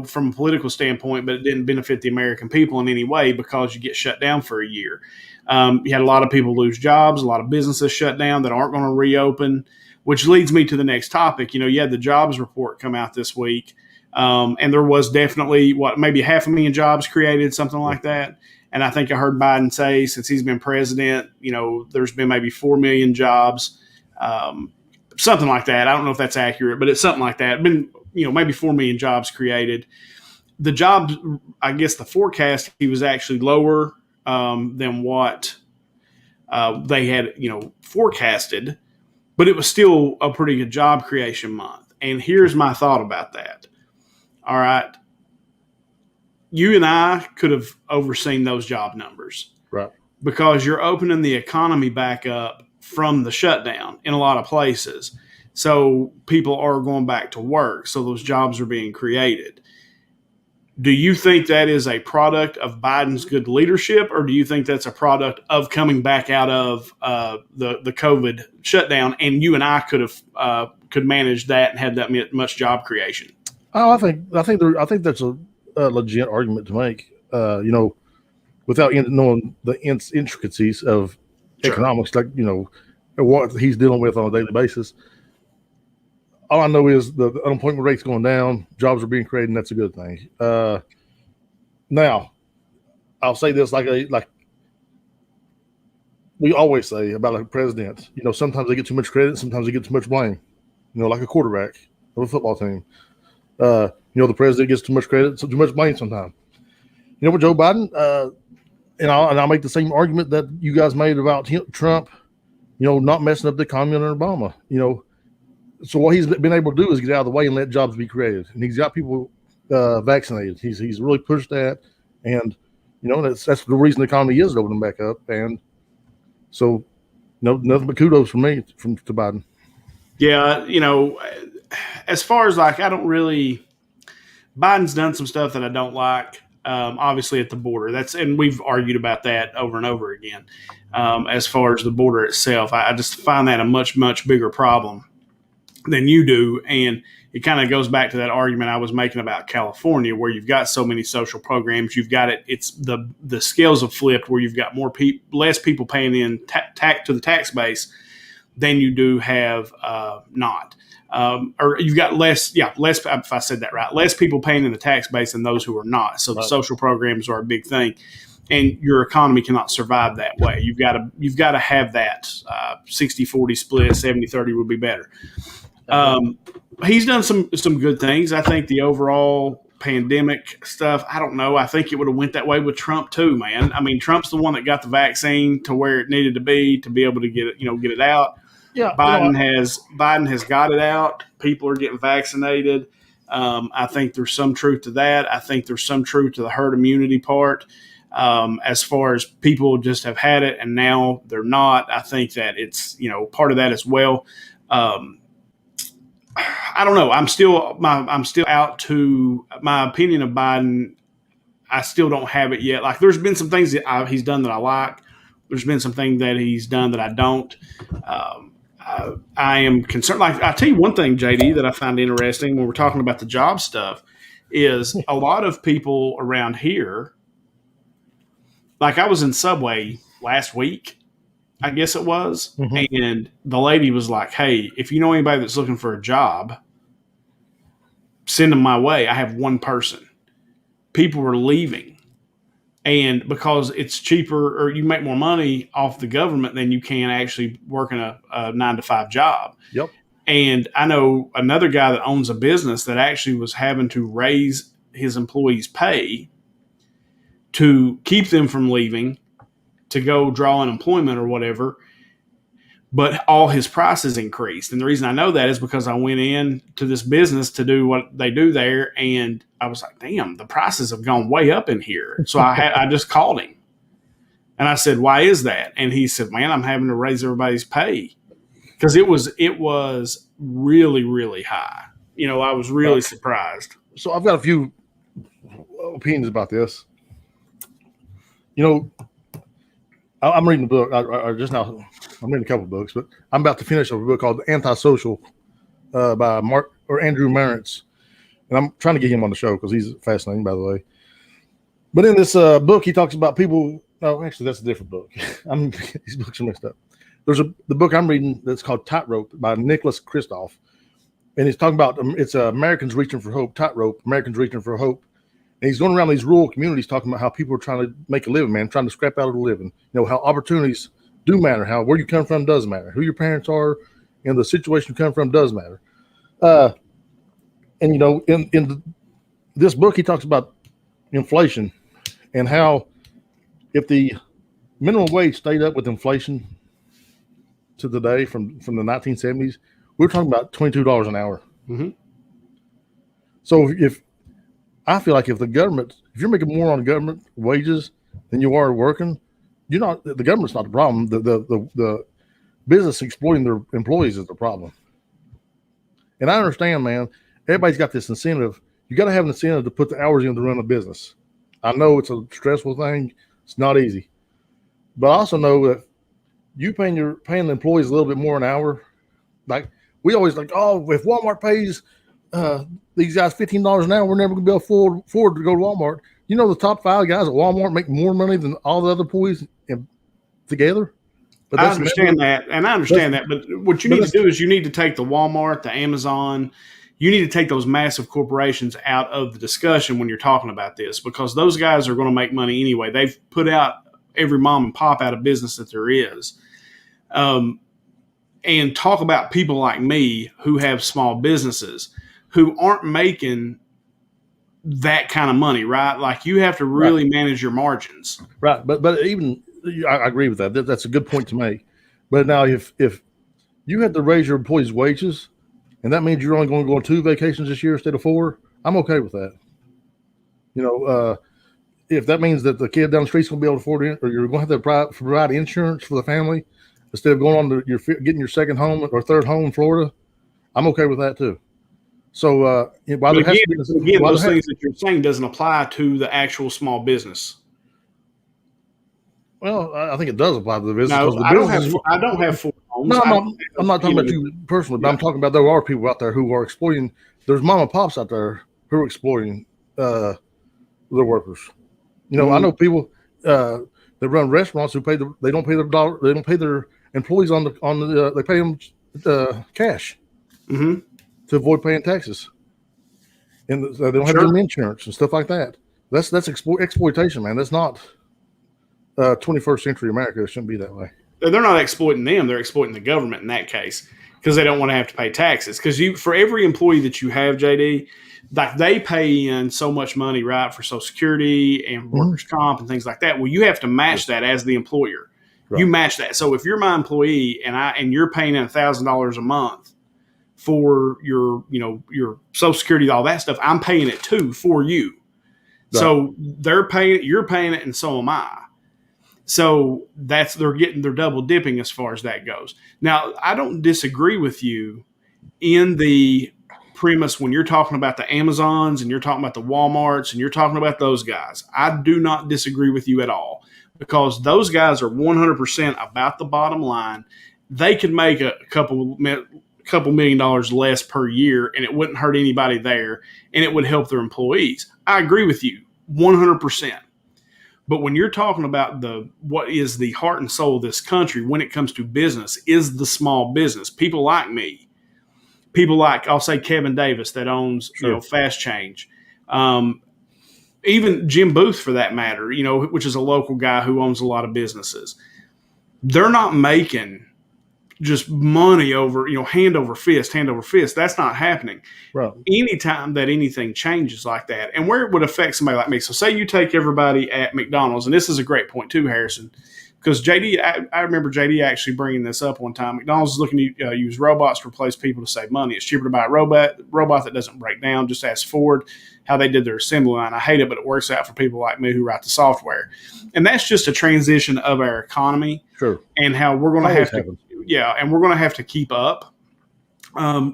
[SPEAKER 1] from a political standpoint, but it didn't benefit the American people in any way because you get shut down for a year. You had a lot of people lose jobs, a lot of businesses shut down that aren't going to reopen, which leads me to the next topic. You had the jobs report come out this week, and there was definitely, maybe 500,000 jobs created, something like that. And I think I heard Biden say since he's been president, there's been maybe 4 million jobs, something like that. I don't know if that's accurate, but it's something like that. Been, maybe 4 million jobs created. The jobs, I guess the forecast, he was actually lower than what they had, forecasted, but it was still a pretty good job creation month. And here's my thought about that. All right. You and I could have overseen those job numbers.
[SPEAKER 2] Right.
[SPEAKER 1] Because you're opening the economy back up from the shutdown in a lot of places. So people are going back to work. So those jobs are being created. Do you think that is a product of Biden's good leadership, or do you think that's a product of coming back out of the COVID shutdown, and you and I could manage that and have that much job creation?
[SPEAKER 2] Oh, I think that's a legit argument to make. Without knowing the intricacies of economics, like what he's dealing with on a daily basis. All I know is the unemployment rate's going down, jobs are being created, and that's a good thing. Now, I'll say this like we always say about a president. Sometimes they get too much credit, sometimes they get too much blame. Like a quarterback of a football team. The president gets too much credit, so too much blame sometimes. With Joe Biden, and I'll make the same argument that you guys made about Trump, not messing up the economy under Obama. So what he's been able to do is get out of the way and let jobs be created, and he's got people vaccinated. He's really pushed that, and that's the reason the economy is opening back up. And so, nothing but kudos from me to Biden.
[SPEAKER 1] Yeah, as far as Biden's done some stuff that I don't like. Obviously at the border, and we've argued about that over and over again. As far as the border itself, I just find that a much, much bigger problem than you do. And it kind of goes back to that argument I was making about California, where you've got so many social programs. You've got it. It's the scales have flipped, where you've got less people paying in tax to the tax base than you do have not. Or you've got less. If I said that right, less people paying in the tax base than those who are not. So the social programs are a big thing. And your economy cannot survive that way. You've got to have that 60-40 split. 70-30 would be better. He's done some good things. I think the overall pandemic stuff, I don't know. I think it would have went that way with Trump too, man. I mean, Trump's the one that got the vaccine to where it needed to be able to get it out.
[SPEAKER 2] Yeah,
[SPEAKER 1] Biden has got it out. People are getting vaccinated. I think there's some truth to that. I think there's some truth to the herd immunity part. As far as people just have had it and now they're not, I think that it's, part of that as well. I don't know. I'm still out to my opinion of Biden. I still don't have it yet. Like, there's been some things that he's done that I like. There's been some things that he's done that I don't. I am concerned. Like, I tell you one thing, JD, that I find interesting when we're talking about the job stuff is a lot of people around here. Like, I was in Subway last week, I guess it was, and the lady was like, "Hey, if you know anybody that's looking for a job, send them my way. I have one person." People were leaving, and because it's cheaper or you make more money off the government than you can actually working a 9-to-5 job.
[SPEAKER 2] Yep.
[SPEAKER 1] And I know another guy that owns a business that actually was having to raise his employees' pay to keep them from leaving to go draw unemployment or whatever, but all his prices increased. And the reason I know that is because I went in to this business to do what they do there, and I was like, damn, the prices have gone way up in here. So I just called him, and I said, why is that? And he said, man, I'm having to raise everybody's pay because it was really, really high. I was really surprised.
[SPEAKER 2] So I've got a few opinions about this. I'm reading a book. I'm reading a couple of books, but I'm about to finish a book called Antisocial by Andrew Marantz. And I'm trying to get him on the show because he's fascinating, by the way. But in this book, he talks about people. No, actually, that's a different book. These books are mixed up. There's the book I'm reading that's called Tightrope by Nicholas Kristof. And he's talking about it's Americans Reaching for Hope, Tightrope, Americans Reaching for Hope. And he's going around these rural communities talking about how people are trying to make a living, man, trying to scrap out of a living. How opportunities do matter, how where you come from does matter, who your parents are, and the situation you come from does matter. In this book, he talks about inflation and how if the minimum wage stayed up with inflation to today from the 1970s, we're talking about $22 an hour.
[SPEAKER 1] Mm-hmm.
[SPEAKER 2] So I feel like if you're making more on government wages than you are working, the government's not the problem. The business exploiting their employees is the problem. And I understand, man, everybody's got this incentive. You got to have an incentive to put the hours in to run a business. I know it's a stressful thing. It's not easy. But I also know that you paying the employees a little bit more an hour. Like, we always if Walmart pays these guys $15 an hour, we're never going to be able to afford to go to Walmart. The top 5 guys at Walmart make more money than all the other employees together. But
[SPEAKER 1] I understand that. But what you need to do is you need to take the Walmart, the Amazon, you need to take those massive corporations out of the discussion when you're talking about this, because those guys are going to make money anyway. They've put out every mom and pop out of business that there is. And talk about people like me who have small businesses who aren't making that kind of money, right? Like, you have to really manage your margins.
[SPEAKER 2] Right. But even I agree with that. That's a good point to make. But now if you had to raise your employees' wages and that means you're only going to go on 2 vacations this year instead of 4, I'm okay with that. If that means that the kid down the street's going to be able to afford it, or you're going to have to provide insurance for the family instead of going on getting your second home or third home in Florida, I'm okay with that too. So while those things
[SPEAKER 1] that you're saying doesn't apply to the actual small business.
[SPEAKER 2] Well, I think it does apply to the business.
[SPEAKER 1] No, I don't have 4 homes.
[SPEAKER 2] No, I'm not talking about you personally, but I'm talking about there are people out there who are exploiting there's mom and pops out there who are exploiting their workers. You know, I know people that run restaurants who they don't pay their employees they pay them cash to avoid paying taxes, and they don't have them insurance and stuff like that. That's exploitation, man. That's not 21st century America. It shouldn't be that way.
[SPEAKER 1] They're not exploiting them. They're exploiting the government in that case because they don't want to have to pay taxes. Because for every employee that you have, JD, like they pay in so much money, right, for Social Security and workers' comp and things like that. Well, you have to match that as the employer. Right. You match that. So if you're my employee and you're paying in $1,000 a month for your Social Security, all that stuff, I'm paying it too for you. Right. So they're paying it, you're paying it, and so am I. So they're double dipping as far as that goes. Now, I don't disagree with you in the premise when you're talking about the Amazons and you're talking about the Walmarts and you're talking about those guys. I do not disagree with you at all because those guys are 100% about the bottom line. They could make a couple $1 million less per year and it wouldn't hurt anybody there and it would help their employees. I agree with you 100%. But when you're talking about what is the heart and soul of this country when it comes to business is the small business. People like me, people like, I'll say Kevin Davis that owns Fast Change, even Jim Booth for that matter, which is a local guy who owns a lot of businesses. They're not making just money over, hand over fist. That's not happening. Right. Anytime that anything changes like that, and where it would affect somebody like me. So say you take everybody at McDonald's, and this is a great point too, Harrison, because JD, I remember JD actually bringing this up one time. McDonald's is looking to use robots to replace people to save money. It's cheaper to buy a robot that doesn't break down. Just ask Ford how they did their assembly line. I hate it, but it works out for people like me who write the software. And that's just a transition of our economy.
[SPEAKER 2] Sure.
[SPEAKER 1] And how we're going to have to. Yeah, and we're going to have to keep up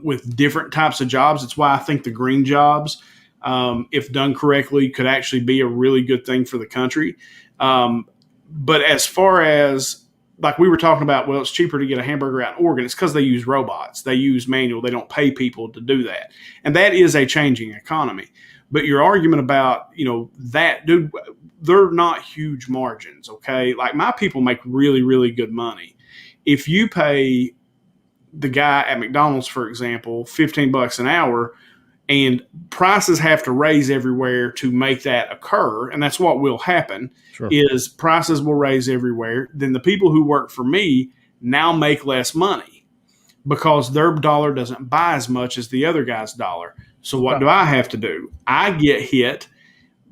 [SPEAKER 1] with different types of jobs. That's why I think the green jobs, if done correctly, could actually be a really good thing for the country. But as far as, like we were talking about, well, it's cheaper to get a hamburger out in Oregon. It's because they use robots. They use manual. They don't pay people to do that. And that is a changing economy. But your argument about, that, dude, they're not huge margins, okay? Like my people make really, really good money. If you pay the guy at McDonald's, for example, $15 an hour, and prices have to raise everywhere to make that occur, and that's what will happen, is prices will raise everywhere, then the people who work for me now make less money because their dollar doesn't buy as much as the other guy's dollar. So what do I have to do? I get hit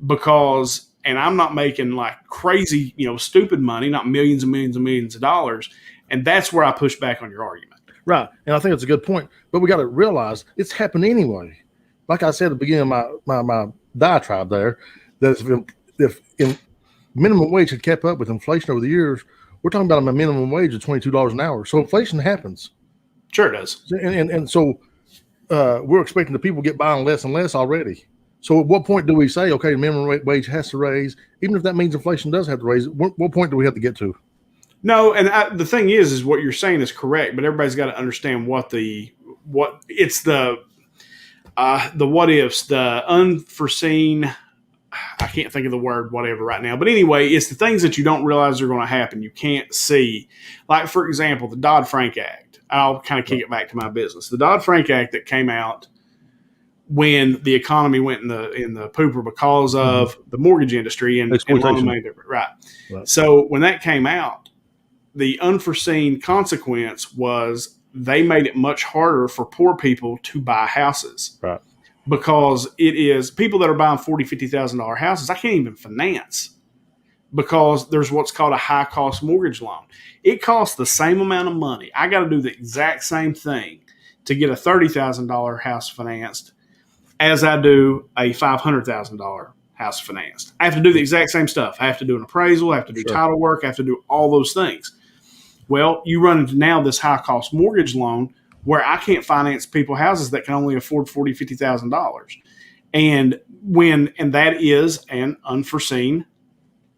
[SPEAKER 1] because, and I'm not making like crazy, stupid money, not millions and millions and millions of dollars. And that's where I push back on your argument.
[SPEAKER 2] Right. And I think it's a good point. But we got to realize it's happened anyway. Like I said at the beginning of my diatribe there, that if minimum wage had kept up with inflation over the years, we're talking about a minimum wage of $22 an hour. So inflation happens.
[SPEAKER 1] Sure it does.
[SPEAKER 2] And so we're expecting the people get buying less and less already. So at what point do we say, okay, minimum wage has to raise, even if that means inflation does have to raise? What point do we have to get to?
[SPEAKER 1] No, and the thing is what you're saying is correct, but everybody's got to understand what it's the what ifs, the unforeseen. I can't think of the word whatever right now, but anyway, it's the things that you don't realize are going to happen. You can't see, like for example, the Dodd-Frank Act. I'll kind of kick it back to my business. The Dodd-Frank Act that came out when the economy went in the pooper because of the mortgage industry and right. So when that came out, the unforeseen consequence was they made it much harder for poor people to buy houses.
[SPEAKER 2] Right.
[SPEAKER 1] Because it is people that are buying $40,000, $50,000 houses, I can't even finance because there's what's called a high cost mortgage loan. It costs the same amount of money. I got to do the exact same thing to get a $30,000 house financed as I do a $500,000 house financed. I have to do the exact same stuff. I have to do an appraisal. I have to do title work. I have to do all those things. Well, you run into now this high cost mortgage loan where I can't finance people houses that can only afford $40,000, $50,000. And that is an unforeseen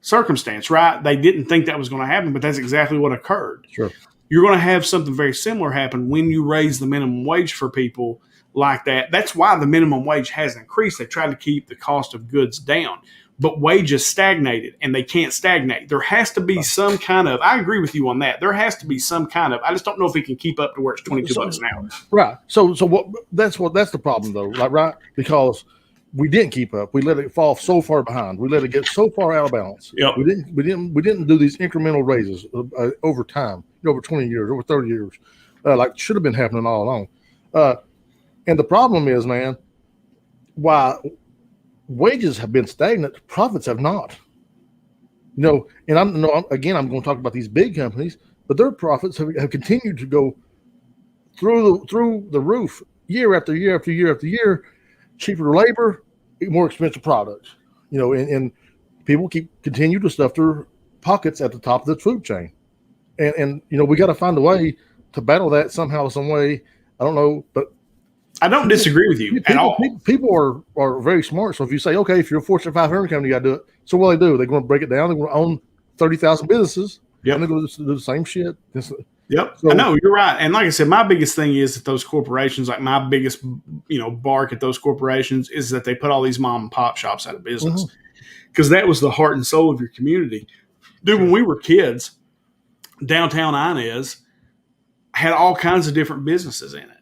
[SPEAKER 1] circumstance, right? They didn't think that was going to happen, but that's exactly what occurred.
[SPEAKER 2] Sure.
[SPEAKER 1] You're going to have something very similar happen when you raise the minimum wage for people like that. That's why the minimum wage has increased. They tried to keep the cost of goods down, but wages stagnated, and they can't stagnate. There has to be some kind of, I agree with you on that. There has to be some kind of, I just don't know if it can keep up to where it's $22 an hour.
[SPEAKER 2] Right. So that's the problem though, like, right? Because we didn't keep up. We let it fall so far behind. We let it get so far out of balance.
[SPEAKER 1] Yep.
[SPEAKER 2] We didn't do these incremental raises over time, over 20 years, over 30 years, like should have been happening all along. And the problem is, man, why wages have been stagnant, profits have not. And I'm going to talk about these big companies, but their profits have continued to go through the roof year after year after year after year. Cheaper labor, more expensive products, and people continue to stuff their pockets at the top of the food chain. And we got to find a way to battle that somehow, some way. I don't know, but
[SPEAKER 1] I don't disagree with you at all.
[SPEAKER 2] People are very smart. So if you say, okay, if you're a Fortune 500 company, you got to do it. So what they do, they're going to break it down. They're going to own 30,000 businesses.
[SPEAKER 1] Yep.
[SPEAKER 2] And they're going to do the same shit.
[SPEAKER 1] Yep. So, I know, you're right. And like I said, my biggest thing is that those corporations, like my biggest, bark at those corporations is that they put all these mom and pop shops out of business, because that was the heart and soul of your community. Dude, when we were kids, downtown Inez had all kinds of different businesses in it.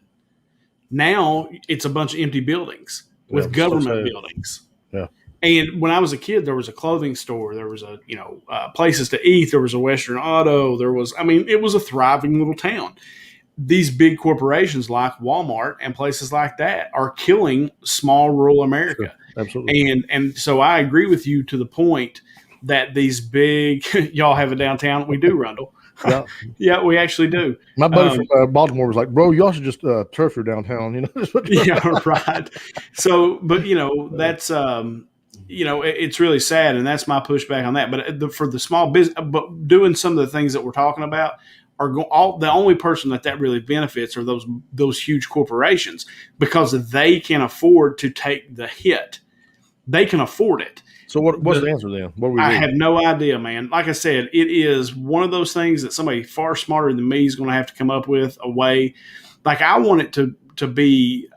[SPEAKER 1] Now it's a bunch of empty buildings with government buildings.
[SPEAKER 2] Yeah.
[SPEAKER 1] And when I was a kid, there was a clothing store, there was places to eat, there was a Western Auto, it was a thriving little town. These big corporations like Walmart and places like that are killing small rural America.
[SPEAKER 2] Sure. Absolutely.
[SPEAKER 1] And so I agree with you to the point that these big, y'all have a downtown. We do, Rundle.
[SPEAKER 2] Yeah.
[SPEAKER 1] Yeah, we actually do.
[SPEAKER 2] My buddy from Baltimore was like, bro, y'all should just turf your downtown,
[SPEAKER 1] Yeah, right. So, but that's it's really sad, and that's my pushback on that. But for the small business, but doing some of the things that we're talking about the only person that really benefits are those huge corporations, because they can afford to take the hit. They can afford it.
[SPEAKER 2] So what's the answer then? What
[SPEAKER 1] I have no idea, man. Like I said, it is one of those things that somebody far smarter than me is going to have to come up with a way. Like, I want it to be,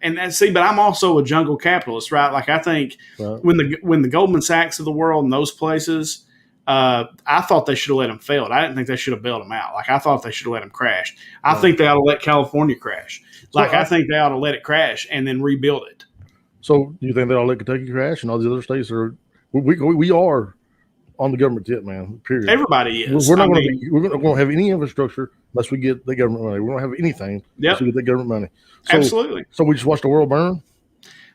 [SPEAKER 1] but I'm also a jungle capitalist, right? Like, I think when the Goldman Sachs of the world and those places, I thought they should have let them fail. I didn't think they should have bailed them out. Like, I thought they should have let them crash. I think they ought to let California crash. I think they ought to let it crash and then rebuild it.
[SPEAKER 2] So do you think they'll let Kentucky crash and all the other states are? We are on the government tip, man. Period.
[SPEAKER 1] Everybody is.
[SPEAKER 2] We're not going to have any infrastructure unless we get the government money. We don't have anything unless we get the government money. So,
[SPEAKER 1] absolutely.
[SPEAKER 2] So we just watch the world burn.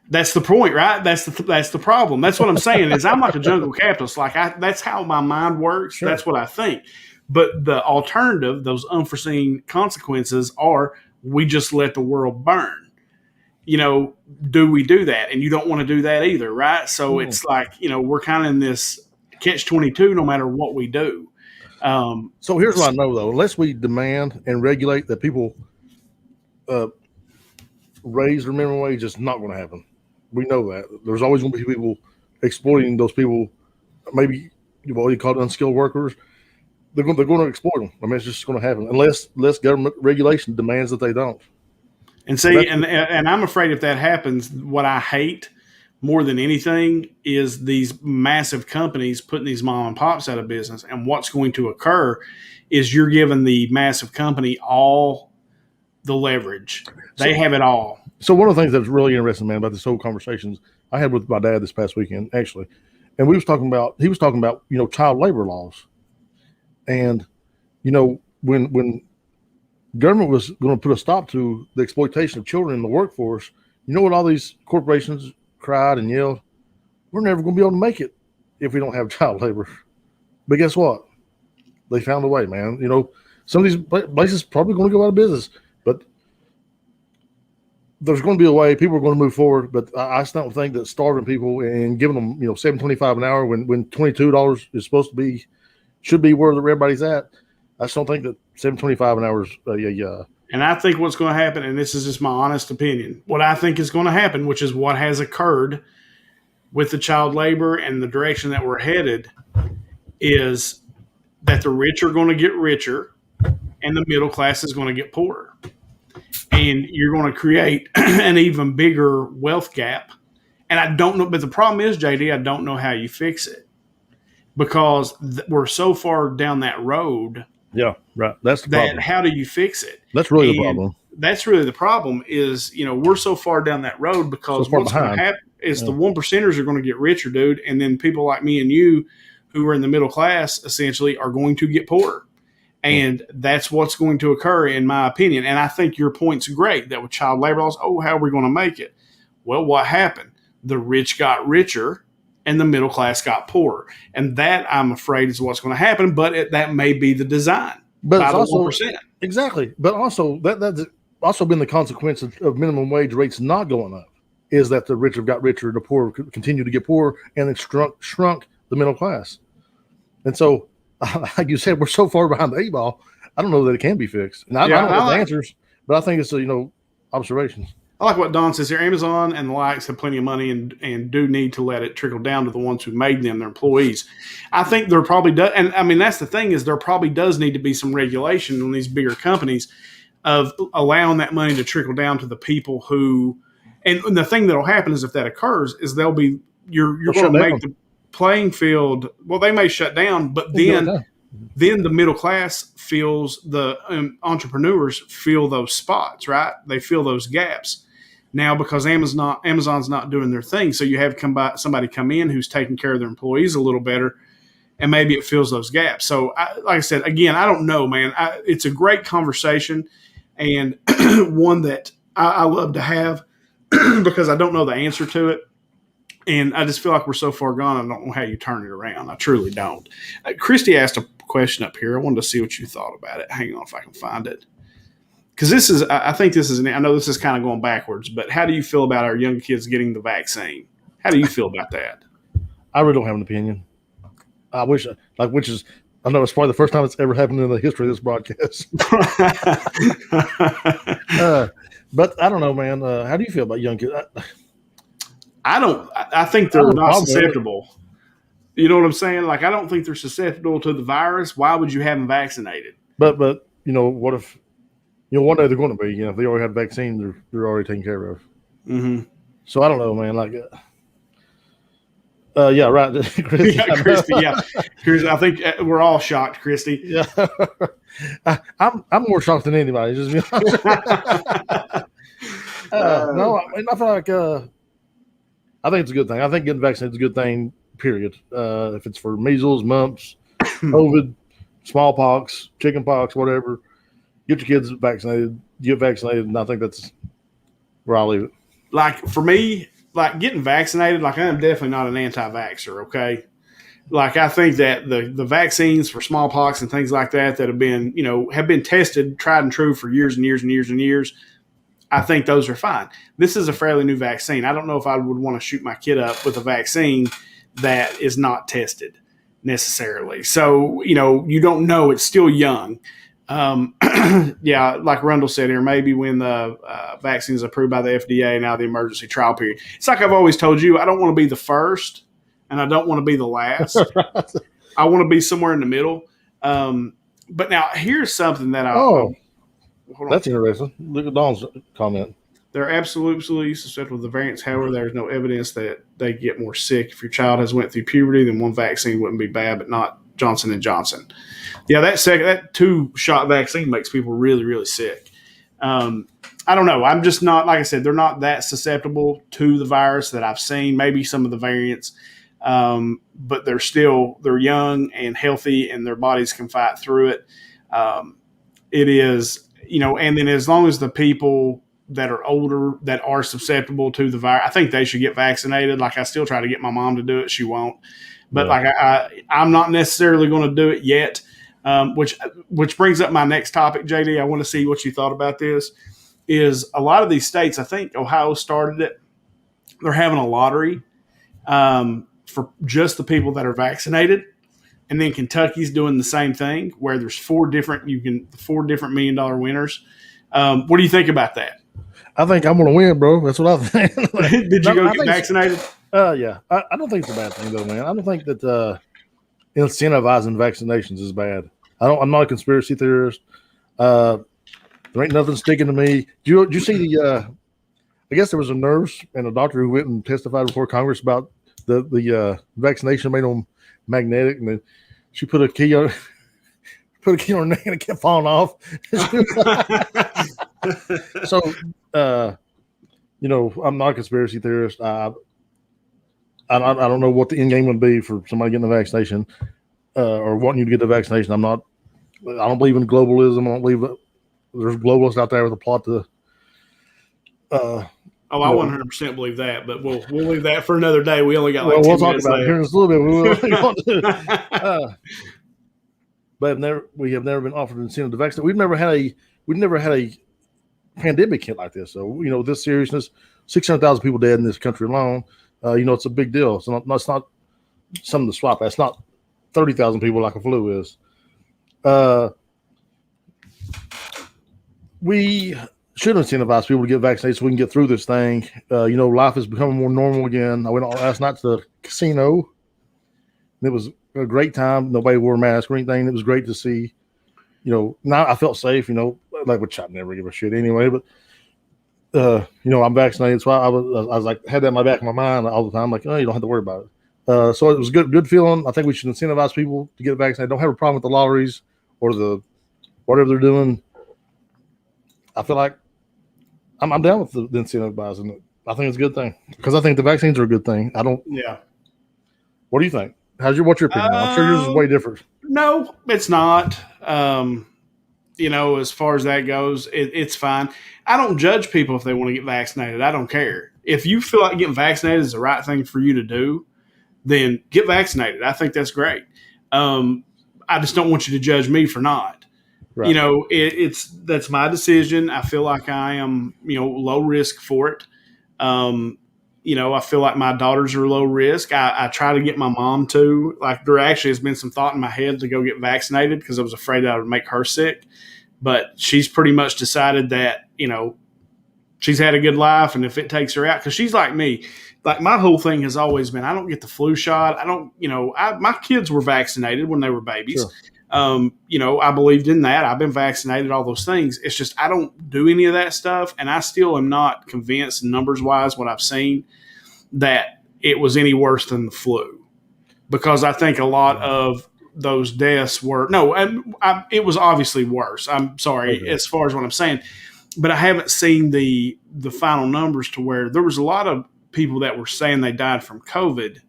[SPEAKER 1] That's the point, right? That's the problem. That's what I'm saying. Is I'm like a jungle capitalist. Like, that's how my mind works. Sure. That's what I think. But the alternative, those unforeseen consequences, are we just let the world burn. Do we do that? And you don't want to do that either, right? So it's like, we're kind of in this catch-22 no matter what we do.
[SPEAKER 2] So here's what I know, though. Unless we demand and regulate that people raise their minimum wage, it's not going to happen. We know that. There's always going to be people exploiting those people, maybe you call it unskilled workers. They're going to exploit them. I mean, it's just going to happen unless government regulation demands that they don't.
[SPEAKER 1] And see, and I'm afraid if that happens, what I hate more than anything is these massive companies putting these mom and pops out of business. And what's going to occur is you're giving the massive company all the leverage. They have it all. So
[SPEAKER 2] one of the things that's really interesting, man, about this whole conversations I had with my dad this past weekend, actually, and he was talking about, child labor laws. And, when government was going to put a stop to the exploitation of children in the workforce, you know what all these corporations cried and yelled? We're never going to be able to make it if we don't have child labor. But guess what? They found a way, man. Some of these places probably going to go out of business, but there's going to be a way. People are going to move forward, but I just don't think that starving people and giving them, $7.25 an hour when $22 is should be where everybody's at. I just don't think that $7.25 an hour is
[SPEAKER 1] And I think what's going to happen, and this is just my honest opinion, what I think is going to happen, which is what has occurred with the child labor and the direction that we're headed, is that the rich are going to get richer and the middle class is going to get poorer. and you're going to create an even bigger wealth gap. And I don't know, but the problem is, JD, I don't know how you fix it because we're so far down that road.
[SPEAKER 2] Yeah, right. That's the problem.
[SPEAKER 1] How do you fix it?
[SPEAKER 2] That's really the problem.
[SPEAKER 1] That's really the problem is, we're so far down that road because what's going to happen is the one percenters are going to get richer, dude. And then people like me and you who are in the middle class essentially are going to get poorer. And that's what's going to occur, in my opinion. And I think your point's great that with child labor laws, how are we going to make it? Well, what happened? The rich got richer and the middle class got poorer. And that, I'm afraid, is what's going to happen. But that may be the design.
[SPEAKER 2] But
[SPEAKER 1] by
[SPEAKER 2] it's
[SPEAKER 1] the
[SPEAKER 2] also
[SPEAKER 1] 1%.
[SPEAKER 2] Exactly. But also that's also been the consequence of minimum wage rates not going up, is that the rich have got richer, the poor continue to get poorer, and it shrunk the middle class. And so, like you said, we're so far behind the 8-ball. I don't know that it can be fixed. And I don't know the answers, but I think it's observations.
[SPEAKER 1] I like what Don says here. Amazon and the likes have plenty of money and do need to let it trickle down to the ones who made them, their employees. I think there probably does. And I mean, that's the thing is there probably does need to be some regulation on these bigger companies of allowing that money to trickle down to the people who, and the thing that'll happen is if that occurs is you're going to make the playing field. Well, they may shut down, but then the middle class feels the entrepreneurs feel those spots, right? They feel those gaps now because Amazon's not doing their thing. So you have somebody come in who's taking care of their employees a little better, and maybe it fills those gaps. So, like I said, again, I don't know, man. It's a great conversation and one that I love to have because I don't know the answer to it. And I just feel like we're so far gone, I don't know how you turn it around. I truly don't. Christy asked a question up here. I wanted to see what you thought about it. Hang on if I can find it. Because I think this is, I know this is kind of going backwards, but how do you feel about our young kids getting the vaccine? How do you feel about that?
[SPEAKER 2] I really don't have an opinion. I wish, I know it's probably the first time it's ever happened in the history of this broadcast. But I don't know, man. How do you feel about young kids?
[SPEAKER 1] I think they're not susceptible. You know what I'm saying? Like, I don't think they're susceptible to the virus. Why would you have them vaccinated?
[SPEAKER 2] But what if, one day they're going to be, if they already had a vaccine, they're already taken care of.
[SPEAKER 1] Mm-hmm.
[SPEAKER 2] So I don't know, man. Like, yeah, right.
[SPEAKER 1] Christy, yeah. I think we're all shocked, Christy.
[SPEAKER 2] Yeah. I'm more shocked than anybody. Just be honest. No, I feel like, I think it's a good thing. I think getting vaccinated is a good thing, period. If it's for measles, mumps, COVID, smallpox, chickenpox, whatever, get your kids vaccinated, get vaccinated, and I think that's where I'll leave it.
[SPEAKER 1] Like, for me, like, getting vaccinated, like, I am definitely not an anti-vaxxer, okay? Like, I think that the vaccines for smallpox and things like that have been tested, tried and true for years and years and years and years, I think those are fine. This is a fairly new vaccine. I don't know if I would want to shoot my kid up with a vaccine that is not tested necessarily. So, you don't know. It's still young. Yeah, like Rundle said here, maybe when the vaccine is approved by the FDA, now the emergency trial period. It's like I've always told you, I don't want to be the first and I don't want to be the last. I want to be somewhere in the middle. But now here's something that
[SPEAKER 2] that's interesting. Look at Don's comment.
[SPEAKER 1] They're absolutely susceptible to the variants. However, there's no evidence that they get more sick. If your child has went through puberty, then one vaccine wouldn't be bad, but not Johnson & Johnson. Yeah, that 2-shot vaccine makes people really, really sick. I don't know. I'm just not, like I said, they're not that susceptible to the virus that I've seen. Maybe some of the variants, but they're young and healthy and their bodies can fight through it. It is, and then as long as the people that are older that are susceptible to the virus, I think they should get vaccinated. Like, I still try to get my mom to do it. She won't. But I'm not necessarily going to do it yet, which brings up my next topic, JD. I want to see what you thought about this. Is a lot of these states, I think Ohio started it, they're having a lottery for just the people that are vaccinated. And then Kentucky's doing the same thing where there's 4 different $1 million winners. What do you think about that?
[SPEAKER 2] I think I'm going to win, bro. That's what I think.
[SPEAKER 1] Did you get vaccinated?
[SPEAKER 2] Yeah. I don't think it's a bad thing, though, man. I don't think that incentivizing vaccinations is bad. I'm not a conspiracy theorist. There ain't nothing sticking to me. Did you see the? I guess there was a nurse and a doctor who went and testified before Congress about the vaccination made them magnetic, and then she put a key on her neck and it kept falling off. So, I'm not a conspiracy theorist. I don't know what the end game would be for somebody getting the vaccination or wanting you to get the vaccination. I don't believe in globalism. I don't believe that there's globalists out there with a plot to.
[SPEAKER 1] I 100% believe that, but we'll leave that for another day. We only got like 10
[SPEAKER 2] we'll talk
[SPEAKER 1] minutes
[SPEAKER 2] about it here in
[SPEAKER 1] left.
[SPEAKER 2] a little bit. But we have never been offered an incentive to vaccinate. We've never had a pandemic hit like this. So this seriousness, 600,000 people dead in this country alone. It's a big deal. So it's not something to swap at. It's not 30,000 people like a flu is. We should incentivize people to get vaccinated so we can get through this thing. Life is becoming more normal again. I went last night to the casino. It was a great time. Nobody wore a mask or anything. It was great to see. Now I felt safe. Which I never give a shit anyway. But I'm vaccinated, so I was like had that in my back of my mind all the time. Like, oh, you don't have to worry about it. So it was good feeling. I think we should incentivize people to get vaccinated. Don't have a problem with the lotteries or the whatever they're doing. I feel like I'm down with the incentivizing it. I think it's a good thing because I think the vaccines are a good thing.
[SPEAKER 1] Yeah.
[SPEAKER 2] What do you think? What's your opinion? I'm sure yours is way different.
[SPEAKER 1] No, it's not. As far as that goes, it's fine. I don't judge people if they want to get vaccinated. I don't care. If you feel like getting vaccinated is the right thing for you to do, then get vaccinated. I think that's great. I just don't want you to judge me for not. Right. That's my decision. I feel like I am, low risk for it. I feel like my daughters are low risk. I try to get my mom to. Like, there actually has been some thought in my head to go get vaccinated because I was afraid that I would make her sick. But she's pretty much decided that, she's had a good life, and if it takes her out, because she's like me. Like, my whole thing has always been, I don't get the flu shot. I don't, my kids were vaccinated when they were babies. Sure. I believed in that. I've been vaccinated, all those things. It's just I don't do any of that stuff, and I still am not convinced, numbers-wise, what I've seen, that it was any worse than the flu. Because I think a lot of those deaths were – no, it was obviously worse. I'm sorry as far as what I'm saying. But I haven't seen the final numbers to where there was a lot of people that were saying they died from COVID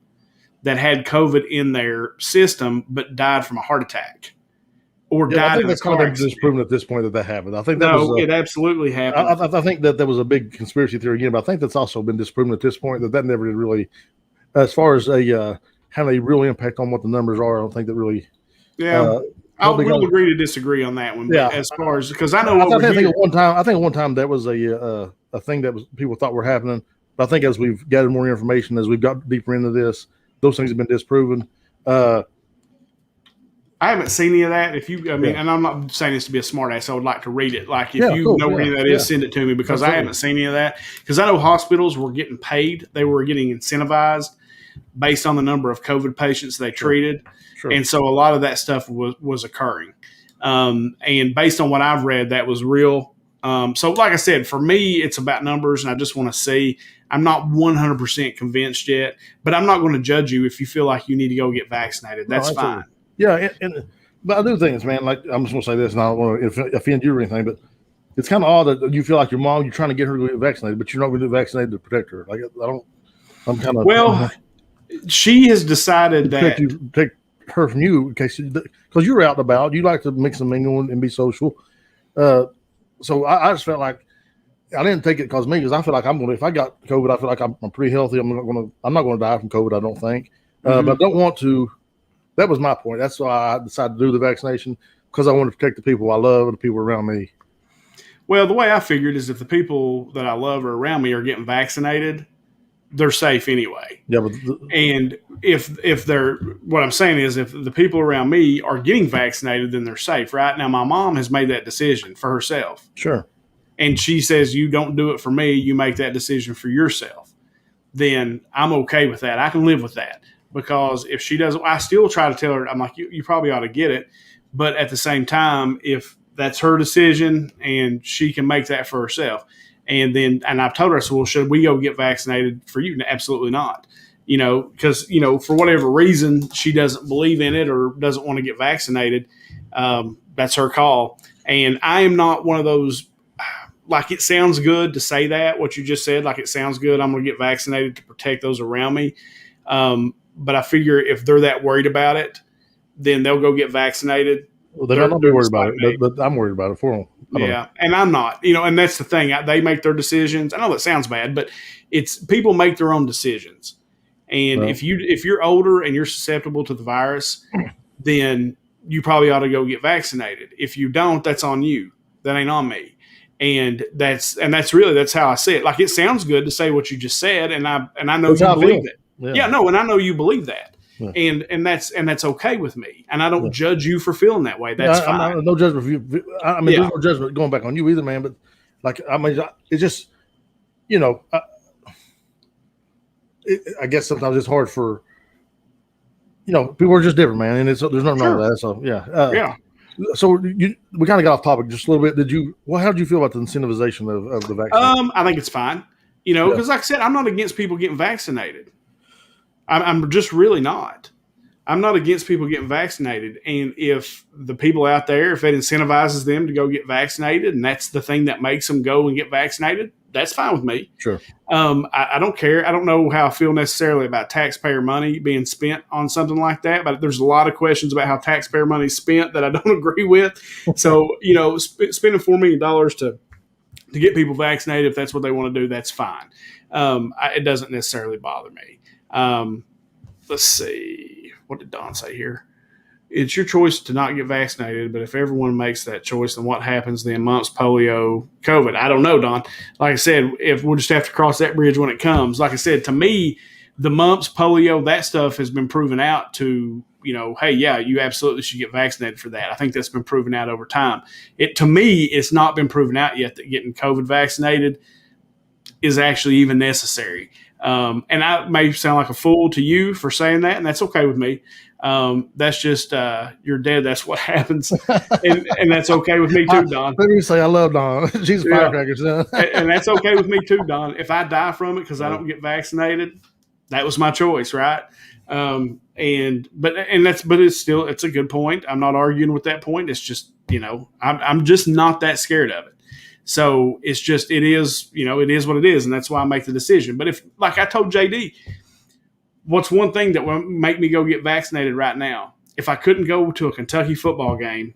[SPEAKER 1] that had COVID in their system but died from a heart attack. Or died
[SPEAKER 2] I think that's kind of been disproven at this point that happened. I think
[SPEAKER 1] it absolutely happened.
[SPEAKER 2] I think that there was a big conspiracy theory again, but I think that's also been disproven at this point that never did really, as far as having a real impact on what the numbers are. I don't think that really.
[SPEAKER 1] Yeah, we'll agree to disagree on that one. But yeah, as far as because I know
[SPEAKER 2] I think at one time that was a thing that was people thought were happening. But I think as we've gathered more information, as we've got deeper into this, those things have been disproven.
[SPEAKER 1] I haven't seen any of that. And I'm not saying this to be a smart ass. I would like to read it. Like, if you know where any of that is, send it to me because I haven't seen any of that. Because I know hospitals were getting paid. They were getting incentivized based on the number of COVID patients they treated. Sure. And so a lot of that stuff was occurring. And based on what I've read, that was real. So like I said, for me, it's about numbers, and I just want to see. I'm not 100% convinced yet, but I'm not going to judge you if you feel like you need to go get vaccinated. That's fine.
[SPEAKER 2] Yeah, but I do things, man. Like, I'm just going to say this, and I don't want to offend you or anything, but it's kind of odd that you feel like your mom, you're trying to get her to get vaccinated, but you're not going to get vaccinated to protect her. Like, I'm kind of.
[SPEAKER 1] Well, she has decided that.
[SPEAKER 2] Take her from you in case, because you're out and about. You like to mix and mingle and be social. So I just felt like I didn't take it because I feel like if I got COVID, I feel like I'm pretty healthy. I'm not going to die from COVID, I don't think. But I don't want to. That was my point. That's why I decided to do the vaccination, because I want to protect the people I love and the people around me.
[SPEAKER 1] Well, the way I figured is if the people that I love are around me are getting vaccinated, they're safe anyway.
[SPEAKER 2] Yeah,
[SPEAKER 1] and if they're what I'm saying is if the people around me are getting vaccinated, then they're safe, right? Now, my mom has made that decision for herself.
[SPEAKER 2] Sure.
[SPEAKER 1] And she says, you don't do it for me. You make that decision for yourself. Then I'm okay with that. I can live with that. Because if she doesn't, I still try to tell her, I'm like, you probably ought to get it. But at the same time, if that's her decision, and she can make that for herself. And I've told her, I said, well, should we go get vaccinated for you? Absolutely not. Because, for whatever reason, she doesn't believe in it or doesn't want to get vaccinated. That's her call. And I am not one of those, like, it sounds good to say that, what you just said, like it sounds good, I'm going to get vaccinated to protect those around me. But I figure if they're that worried about it, then they'll go get vaccinated.
[SPEAKER 2] Well, they're not worried about it, but I'm worried about it for them.
[SPEAKER 1] Yeah, and I'm not, and that's the thing. They make their decisions. I know that sounds bad, but it's people make their own decisions. And
[SPEAKER 2] Well,
[SPEAKER 1] if you're older and you're susceptible to the virus, then you probably ought to go get vaccinated. If you don't, that's on you. That ain't on me. And that's how I say it. Like, it sounds good to say what you just said, and I know
[SPEAKER 2] That's
[SPEAKER 1] you
[SPEAKER 2] how I
[SPEAKER 1] believe
[SPEAKER 2] live.
[SPEAKER 1] it.
[SPEAKER 2] Yeah.
[SPEAKER 1] And I know you believe that.
[SPEAKER 2] Yeah.
[SPEAKER 1] And that's okay with me. And I don't judge you for feeling that way. That's fine.
[SPEAKER 2] I'm no judgment for you. I mean, there's no judgment going back on you either, man. But it's just, I guess sometimes it's hard for, people are just different, man. And there's nothing wrong with that. So
[SPEAKER 1] yeah.
[SPEAKER 2] So we kind of got off topic just a little bit. How did you feel about the incentivization of the vaccine?
[SPEAKER 1] I think it's fine. Because like I said, I'm not against people getting vaccinated. I'm just really not. I'm not against people getting vaccinated. And if the people out there, if it incentivizes them to go get vaccinated, and that's the thing that makes them go and get vaccinated, that's fine with me.
[SPEAKER 2] Sure.
[SPEAKER 1] I don't care. I don't know how I feel necessarily about taxpayer money being spent on something like that, but there's a lot of questions about how taxpayer money is spent that I don't agree with. So, spending $4 million to get people vaccinated, if that's what they want to do, that's fine. It doesn't necessarily bother me. Let's see. What did Don say here? It's your choice to not get vaccinated, but if everyone makes that choice, then what happens then? Mumps, polio, COVID. I don't know, Don. Like I said, if we'll just have to cross that bridge when it comes. Like I said, to me, the mumps, polio, that stuff has been proven out to, hey, yeah, you absolutely should get vaccinated for that. I think that's been proven out over time. To me, it's not been proven out yet that getting COVID vaccinated is actually even necessary. And I may sound like a fool to you for saying that, and that's okay with me. That's just you're dead. That's what happens, and that's okay with me too, Don.
[SPEAKER 2] Let me say I love Don. She's a firecracker, son.
[SPEAKER 1] And that's okay with me too, Don. If I die from it because I don't get vaccinated, that was my choice, right? But it's a good point. I'm not arguing with that point. It's just I'm just not that scared of it. So it is what it is. And that's why I make the decision. But if, like I told JD, what's one thing that will make me go get vaccinated right now? If I couldn't go to a Kentucky football game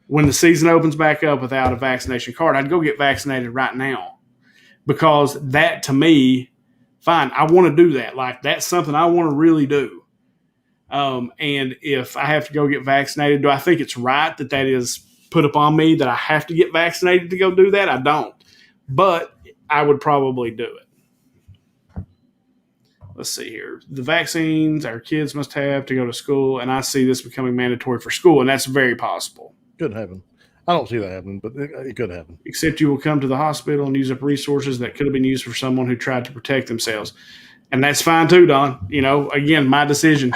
[SPEAKER 1] when the season opens back up without a vaccination card, I'd go get vaccinated right now, because that, to me, fine, I want to do that. Like, that's something I want to really do. And if I have to go get vaccinated, do I think it's right that is put upon me that I have to get vaccinated to go do that? I don't, but I would probably do it. Let's see here. The vaccines our kids must have to go to school, and I see this becoming mandatory for school, and that's very possible.
[SPEAKER 2] Could happen. I don't see that happening, but it could happen.
[SPEAKER 1] Except you will come to the hospital and use up resources that could have been used for someone who tried to protect themselves. And that's fine too, Don. Again, my decision.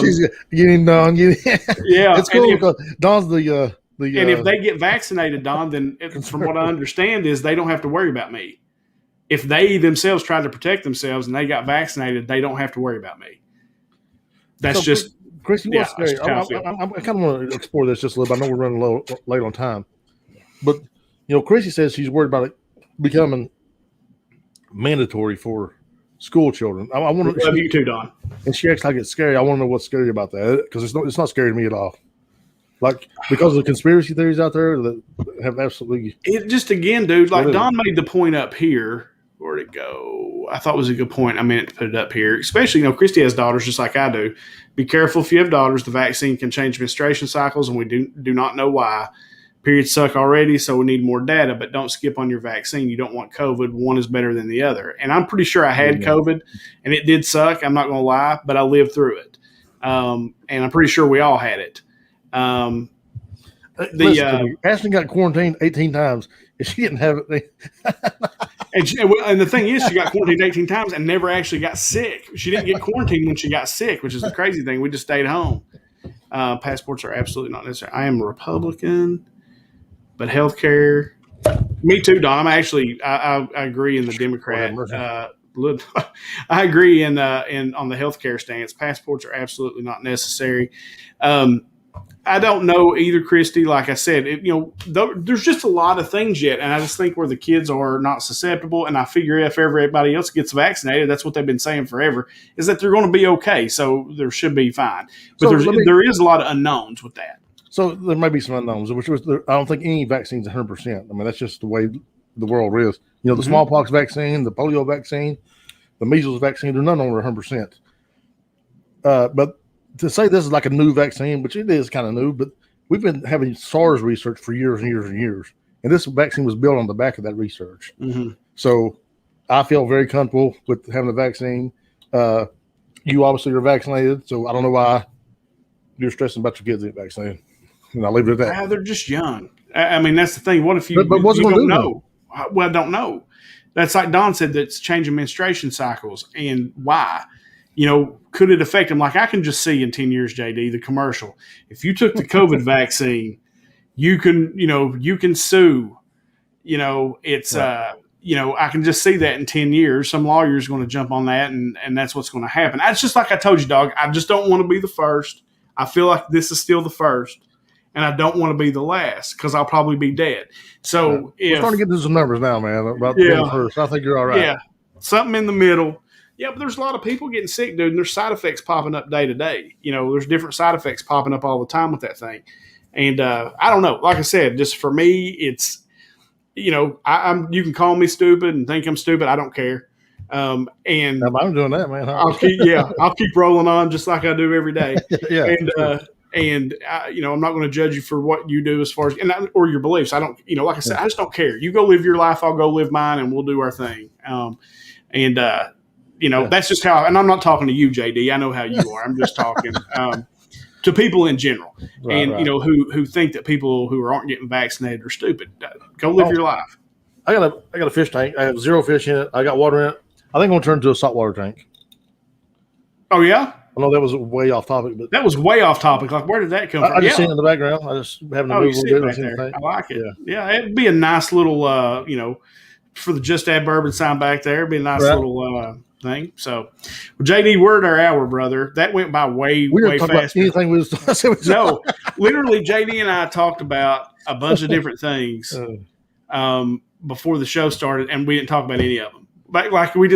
[SPEAKER 2] She's getting Don. Yeah, it's cool because Don's the.
[SPEAKER 1] And if they get vaccinated, Don, then from what I understand is they don't have to worry about me. If they themselves tried to protect themselves and they got vaccinated, they don't have to worry about me. That's just
[SPEAKER 2] Chrissy. What's scary? I kind of want to explore this just a little bit. I know we're running late on time, but Chrissy says she's worried about it becoming mandatory for school children. I want to
[SPEAKER 1] love you too, Don.
[SPEAKER 2] And she acts like it's scary. I want to know what's scary about that, because it's not scary to me at all. Like, because of the conspiracy theories out there that have absolutely.
[SPEAKER 1] It just, again, dude, like Don made the point up here. Where'd it go? I thought it was a good point. I meant to put it up here. Especially, Christy has daughters just like I do. Be careful if you have daughters. The vaccine can change menstruation cycles, and we do not know why. Periods suck already, so we need more data, but don't skip on your vaccine. You don't want COVID. One is better than the other. And I'm pretty sure I had COVID, and it did suck. I'm not going to lie, but I lived through it. And I'm pretty sure we all had it.
[SPEAKER 2] Ashton got quarantined 18 times, and she didn't have it.
[SPEAKER 1] And the thing is, she got quarantined 18 times and never actually got sick. She didn't get quarantined when she got sick, which is the crazy thing. We just stayed home. Passports are absolutely not necessary. I am a Republican, but healthcare. Me too, Don. I agree in the Democrat. I agree in on the healthcare stance. Passports are absolutely not necessary. I don't know either, Christy. Like I said, there's just a lot of things yet, and I just think where the kids are not susceptible. And I figure if everybody else gets vaccinated, that's what they've been saying forever, is that they're going to be okay. So there should be fine. But there is a lot of unknowns with that.
[SPEAKER 2] So there may be some unknowns, which was I don't think any vaccine's 100%. I mean, that's just the way the world is. The smallpox vaccine, the polio vaccine, the measles vaccine, they're none over 100%. But to say this is like a new vaccine, which it is kind of new, but we've been having SARS research for years and years and years. And this vaccine was built on the back of that research.
[SPEAKER 1] Mm-hmm.
[SPEAKER 2] So I feel very comfortable with having the vaccine. You obviously are vaccinated, so I don't know why you're stressing about your kids getting vaccinated. And I'll leave it at that.
[SPEAKER 1] They're just young. I mean, that's the thing. What if you,
[SPEAKER 2] but what's
[SPEAKER 1] you
[SPEAKER 2] don't
[SPEAKER 1] know? Well, I don't know. That's like Don said, that's changing menstruation cycles. And why? Could it affect them? Like I can just see in 10 years, JD, the commercial. If you took the COVID vaccine, you can sue. It's right. I can just see that in 10 years. Some lawyer's going to jump on that, and that's what's going to happen. That's just like I told you, dog. I just don't want to be the first. I feel like this is still the first, and I don't want to be the last because I'll probably be dead. So
[SPEAKER 2] we're starting to get to some numbers now, man. About being the first. I think you're all right.
[SPEAKER 1] Yeah, something in the middle. Yeah, but there's a lot of people getting sick, dude, and there's side effects popping up day to day. There's different side effects popping up all the time with that thing. And I don't know. Like I said, just for me, it's, I'm. You can call me stupid and think I'm stupid. I don't care. And
[SPEAKER 2] I'm doing that, man.
[SPEAKER 1] I'll keep rolling on just like I do every day.
[SPEAKER 2] Yeah.
[SPEAKER 1] And I'm not going to judge you for what you do as far as or your beliefs. I don't, like I said, I just don't care. You go live your life, I'll go live mine, and we'll do our thing. That's just how. And I'm not talking to you, JD. I know how you are. I'm just talking to people in general, right. Who think that people who aren't getting vaccinated are stupid. Go live your life.
[SPEAKER 2] I got a fish tank. I have 0 fish in it. I got water in it. I think I'm gonna turn it into a saltwater tank.
[SPEAKER 1] Oh yeah.
[SPEAKER 2] I know that was way off topic, but
[SPEAKER 1] that was way off topic. Like, where did that come from?
[SPEAKER 2] I just seen it in the background. I just having a move a little bit.
[SPEAKER 1] I like it. Yeah, it'd be a nice little, for the Just Add Bourbon sign back there. It'd be a nice little thing. So, JD, we're at our hour, brother. That went by way faster.
[SPEAKER 2] Anything
[SPEAKER 1] no, literally, JD and I talked about a bunch of different things before the show started, and we didn't talk about any of them. But we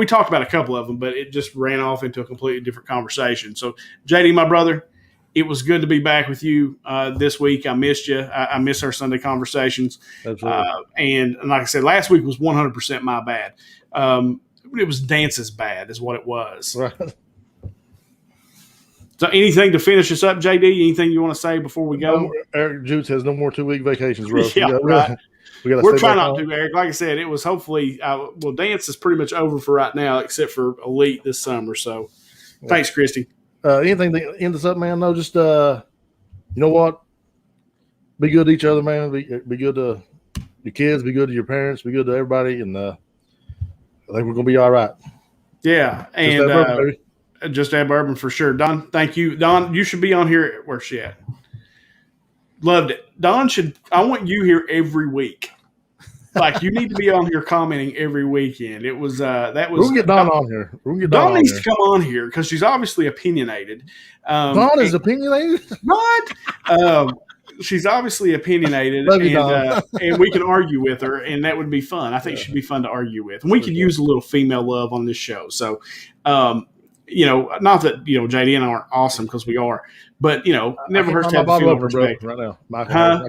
[SPEAKER 1] talked about a couple of them, but it just ran off into a completely different conversation. So, JD, my brother, it was good to be back with you this week. I missed you. I miss our Sunday conversations. And like I said, last week was 100% my bad. It was Dance's bad is what it was.
[SPEAKER 2] Right.
[SPEAKER 1] So anything to finish us up, JD? Anything you want to say before we go?
[SPEAKER 2] Eric Jutes has no more 2-week vacations, bro.
[SPEAKER 1] Yeah, right. We're trying not to, Eric. Like I said, it was hopefully Dance is pretty much over for right now, except for Elite this summer. So, thanks, Christy.
[SPEAKER 2] Anything to end this up, man? No, just you know what? Be good to each other, man. Be good to your kids. Be good to your parents. Be good to everybody, and I think we're gonna be all right.
[SPEAKER 1] Yeah, and Just Add Bourbon for sure. Don, thank you. Don, you should be on here. Where's she at? Loved it. Don I want you here every week. Like, you need to be on here commenting every weekend. It was we'll
[SPEAKER 2] get Don on here.
[SPEAKER 1] Don needs to come on here because she's obviously opinionated.
[SPEAKER 2] Don is opinionated?
[SPEAKER 1] What? She's obviously opinionated, and we can argue with her, and that would be fun. I think she'd be fun to argue with. And we could use a little female love on this show. So, not that, JD and I aren't awesome, because we are, but, never hurts to have a female perspective.
[SPEAKER 2] Right now.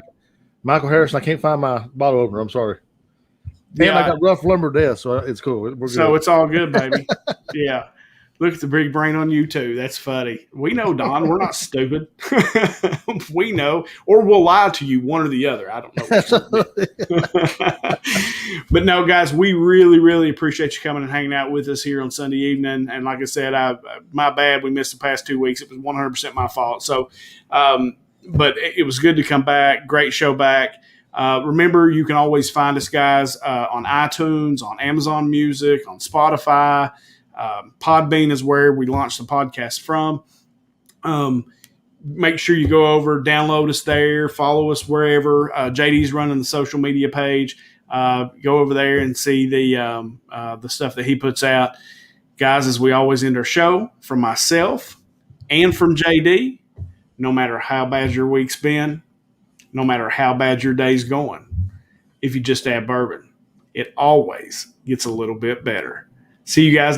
[SPEAKER 2] Michael Harrison, I can't find my bottle opener. I'm sorry. And I got rough lumber death, so it's cool. We're good.
[SPEAKER 1] So it's all good, baby. Yeah. Look at the big brain on you, too. That's funny. We know, Don. We're not stupid. We know. Or we'll lie to you, one or the other. I don't know. But no, guys, we really, really appreciate you coming and hanging out with us here on Sunday evening. And like I said, my bad. We missed the past 2 weeks. It was 100% my fault. So, but it was good to come back. Great show back. Remember, you can always find us, guys, on iTunes, on Amazon Music, on Spotify. Podbean is where we launched the podcast from. make sure you go over, download us there, follow us wherever. JD's running the social media page. Go over there and see the stuff that he puts out. Guys, as we always end our show, from myself and from JD, no matter how bad your week's been, no matter how bad your day's going, if you just add bourbon, it always gets a little bit better. See you guys